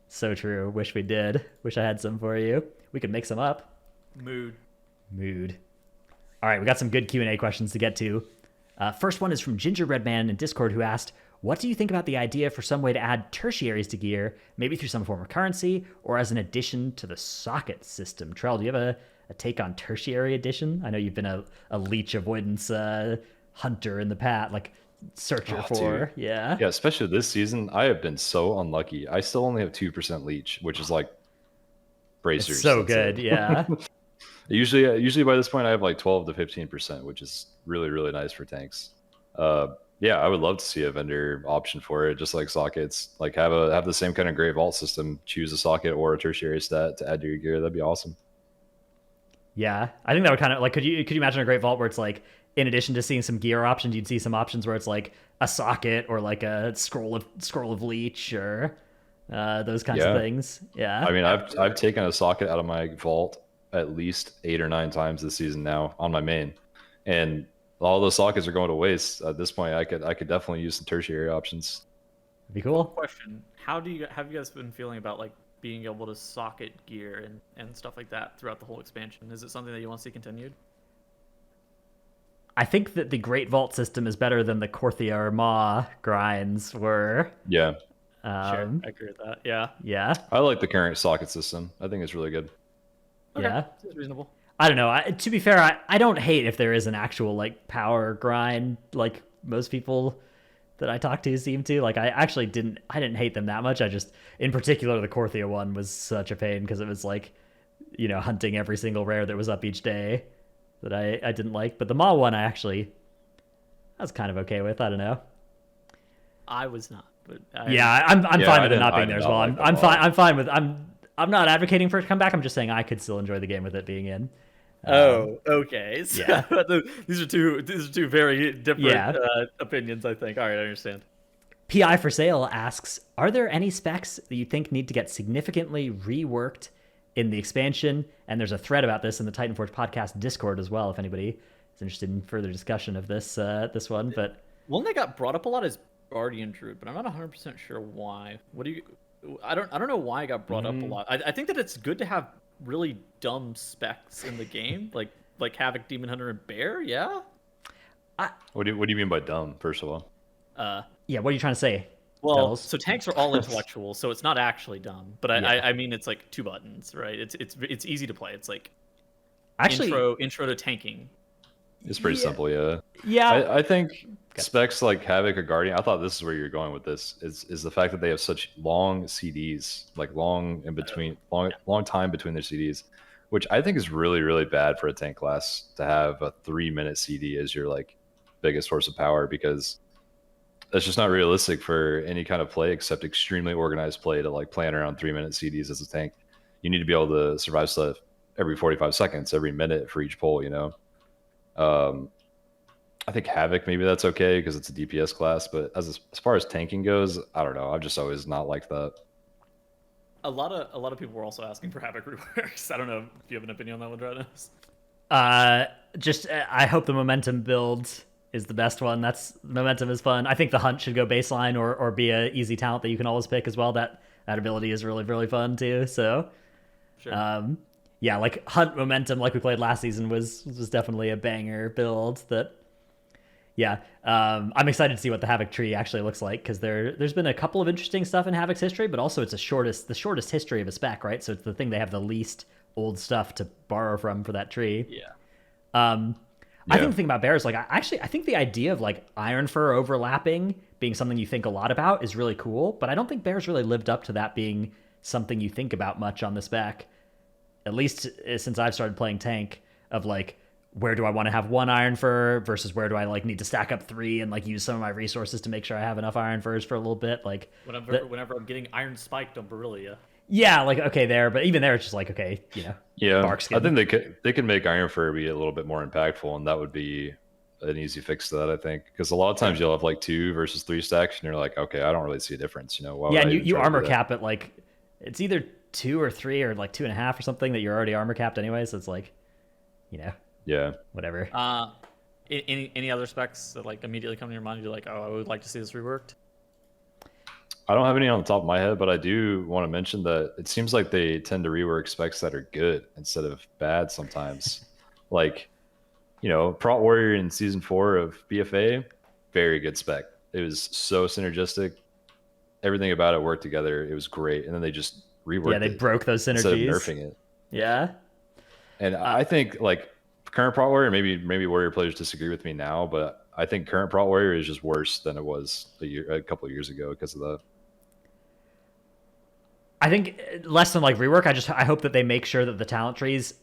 So true. Wish we did. Wish I had some for you. We could make some up. Mood. All right, we got some good Q&A questions to get to. First one is from Gingerbread Man in Discord, who asked, what do you think about the idea for some way to add tertiaries to gear, maybe through some form of currency, or as an addition to the socket system? Trell, do you have a take on tertiary addition? I know you've been a leech avoidance hunter in the past, like searcher for. Dude. Yeah, especially this season, I have been so unlucky. I still only have 2% leech, which is like bracers. It's so good, yeah. Usually by this point, I have like 12 to 15%, which is really, really nice for tanks. Yeah, I would love to see a vendor option for it, just like sockets. Like have the same kind of great vault system. Choose a socket or a tertiary stat to add to your gear. That'd be awesome. Yeah, I think that would kind of like could you imagine a great vault where it's like in addition to seeing some gear options, you'd see some options where it's like a socket or like a scroll of leech or those kinds of Yeah. things. Yeah. I mean, I've taken a socket out of my vault at least 8 or 9 times this season now on my main, and all those sockets are going to waste. At this point, I could definitely use some tertiary options. It'd be cool. Question: have you guys been feeling about like being able to socket gear and stuff like that throughout the whole expansion? Is it something that you want to see continued? I think that the Great Vault system is better than the Korthia or Maw grinds were. Yeah, Sure, I agree with that. Yeah. Yeah. I like the current socket system. I think it's really good. Okay. Yeah. Seems reasonable. I don't know. To be fair, I don't hate if there is an actual like power grind like most people that I talk to seem to. Like I didn't hate them that much. I just in particular the Korthia one was such a pain because it was like, hunting every single rare that was up each day that I didn't like. But the Maw one I was kind of okay with. I don't know. I was not, but Yeah, I'm Yeah, fine I with it didn't- not I being did there as not well. like the I'm Maw. fine. I'm not advocating for it to come back. I'm just saying I could still enjoy the game with it being in. Oh, okay. So, yeah. these are two very different Yeah. opinions, I think. All right, I understand. PI for Sale asks, are there any specs that you think need to get significantly reworked in the expansion? And there's a thread about this in the Titanforge podcast Discord as well, if anybody is interested in further discussion of this one. But One that got brought up a lot is Guardian Druid, but I'm not 100% sure why. I don't know why it got brought up a lot. I think that it's good to have really dumb specs in the game, like Havoc, Demon Hunter, and Bear. Yeah. What do you mean by dumb? First of all, yeah, what are you trying to say? Well, Devils? so tanks are all intellectual, so it's not actually dumb. But I mean, it's like 2 buttons, right? It's easy to play. It's like Actually, intro to tanking. it's pretty Yeah. simple. Yeah. yeah. I think specs like Havoc or Guardian. I thought this is where you're going with this. Is the fact that they have such long CDs, like long time between their CDs, which I think is really really bad for a tank class to have a 3-minute CD as your like biggest source of power, because that's just not realistic for any kind of play except extremely organized play to like plan around 3-minute CDs as a tank. You need to be able to survive stuff every 45 seconds, every minute for each pull. I think Havoc, maybe that's okay because it's a DPS class, but as far as tanking goes, I don't know. I've just always not liked that. A lot of people were also asking for Havoc reworks. I don't know if you have an opinion on that one, Dranos. I hope the momentum build is the best one. Momentum is fun. I think the hunt should go baseline or be a easy talent that you can always pick as well. That ability is really really fun too. So, Sure. yeah, like hunt momentum like we played last season was definitely a banger build. I'm excited to see what the Havoc tree actually looks like because there's been a couple of interesting stuff in Havoc's history, but also it's the shortest history of a spec, right? So it's the thing they have the least old stuff to borrow from for that tree. Yeah. I think the thing about Bear is like I think the idea of like Iron Fur overlapping being something you think a lot about is really cool, but I don't think Bear's really lived up to that being something you think about much on the spec. At least since I've started playing tank, of like where do I want to have 1 Iron Fur versus where do I like need to stack up 3 and like use some of my resources to make sure I have enough Iron Furs for a little bit. Like Whenever I'm getting Iron Spiked on Barilia. yeah, like okay there, but even there it's just like okay, Yeah, bark skin. I think they could make Iron Fur be a little bit more impactful, and that would be an easy fix to that. I think because a lot of times you'll have like 2 versus 3 stacks, and you're like, okay, I don't really see a difference. Why would yeah, I and even you try to armor do that? cap at like it's either 2 or 3 or like 2.5 or something that you're already armor capped anyway. So it's like, Yeah, whatever. Any other specs that like immediately come to your mind? You're like, oh, I would like to see this reworked. I don't have any on the top of my head, but I do want to mention that it seems like they tend to rework specs that are good instead of bad sometimes. Like, Prot Warrior in season 4 of BFA, very good spec. It was so synergistic. Everything about it worked together. It was great. And then they just reworked Yeah, they it broke those instead of synergies. nerfing it. Yeah. And I think like current Prot Warrior, maybe Warrior players disagree with me now, but I think current Prot Warrior is just worse than it was a couple of years ago because of that. I think less than like rework, I hope that they make sure that the talent trees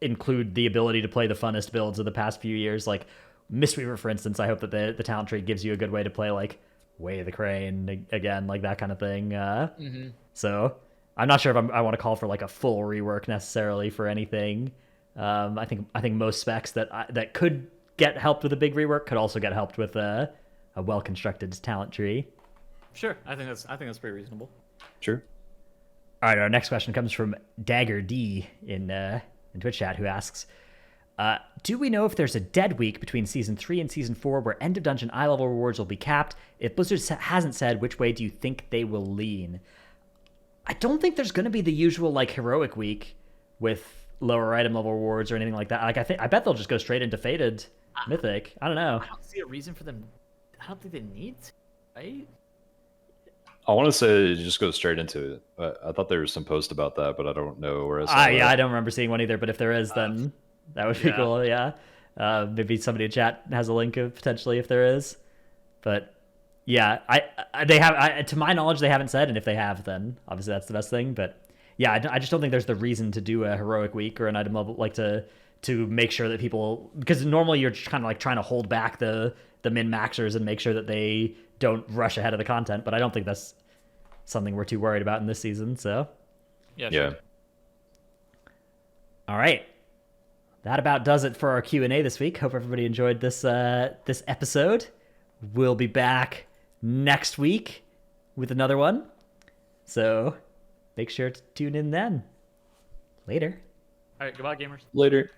include the ability to play the funnest builds of the past few years. Like Mistweaver, for instance, I hope that the talent tree gives you a good way to play like Way of the Crane again, like that kind of thing. So I'm not sure if I want to call for like a full rework necessarily for anything. I think most specs that could get helped with a big rework could also get helped with a well constructed talent tree. Sure, I think that's pretty reasonable. Sure. All right, our next question comes from Dagger D in Twitch chat, who asks, do we know if there's a dead week between Season 3 and Season 4 where end of dungeon eye level rewards will be capped? If Blizzard hasn't said, which way do you think they will lean? I don't think there's going to be the usual like heroic week with lower item level rewards or anything like that. Like I bet they'll just go straight into Fated Mythic. I don't know. I don't see a reason for them. I don't think they need to, right? I want to say just go straight into it. I thought there was some post about that, but I don't know where I saw Yeah, that. I don't remember seeing one either. But if there is, then that would be cool. Yeah, maybe somebody in chat has a link of potentially if there is. But yeah, they have. To my knowledge, they haven't said, and if they have, then obviously that's the best thing. But yeah, I just don't think there's the reason to do a heroic week or an item level like to make sure that people, because normally you're kind of like trying to hold back the min maxers and make sure that they don't rush ahead of the content. But I don't think that's something we're too worried about in this season. So Yeah. Yeah. Sure. all right. That about does it for our Q&A this week. Hope everybody enjoyed this this episode. We'll be back next week with another one. So make sure to tune in then. Later. All right. Goodbye, gamers. Later.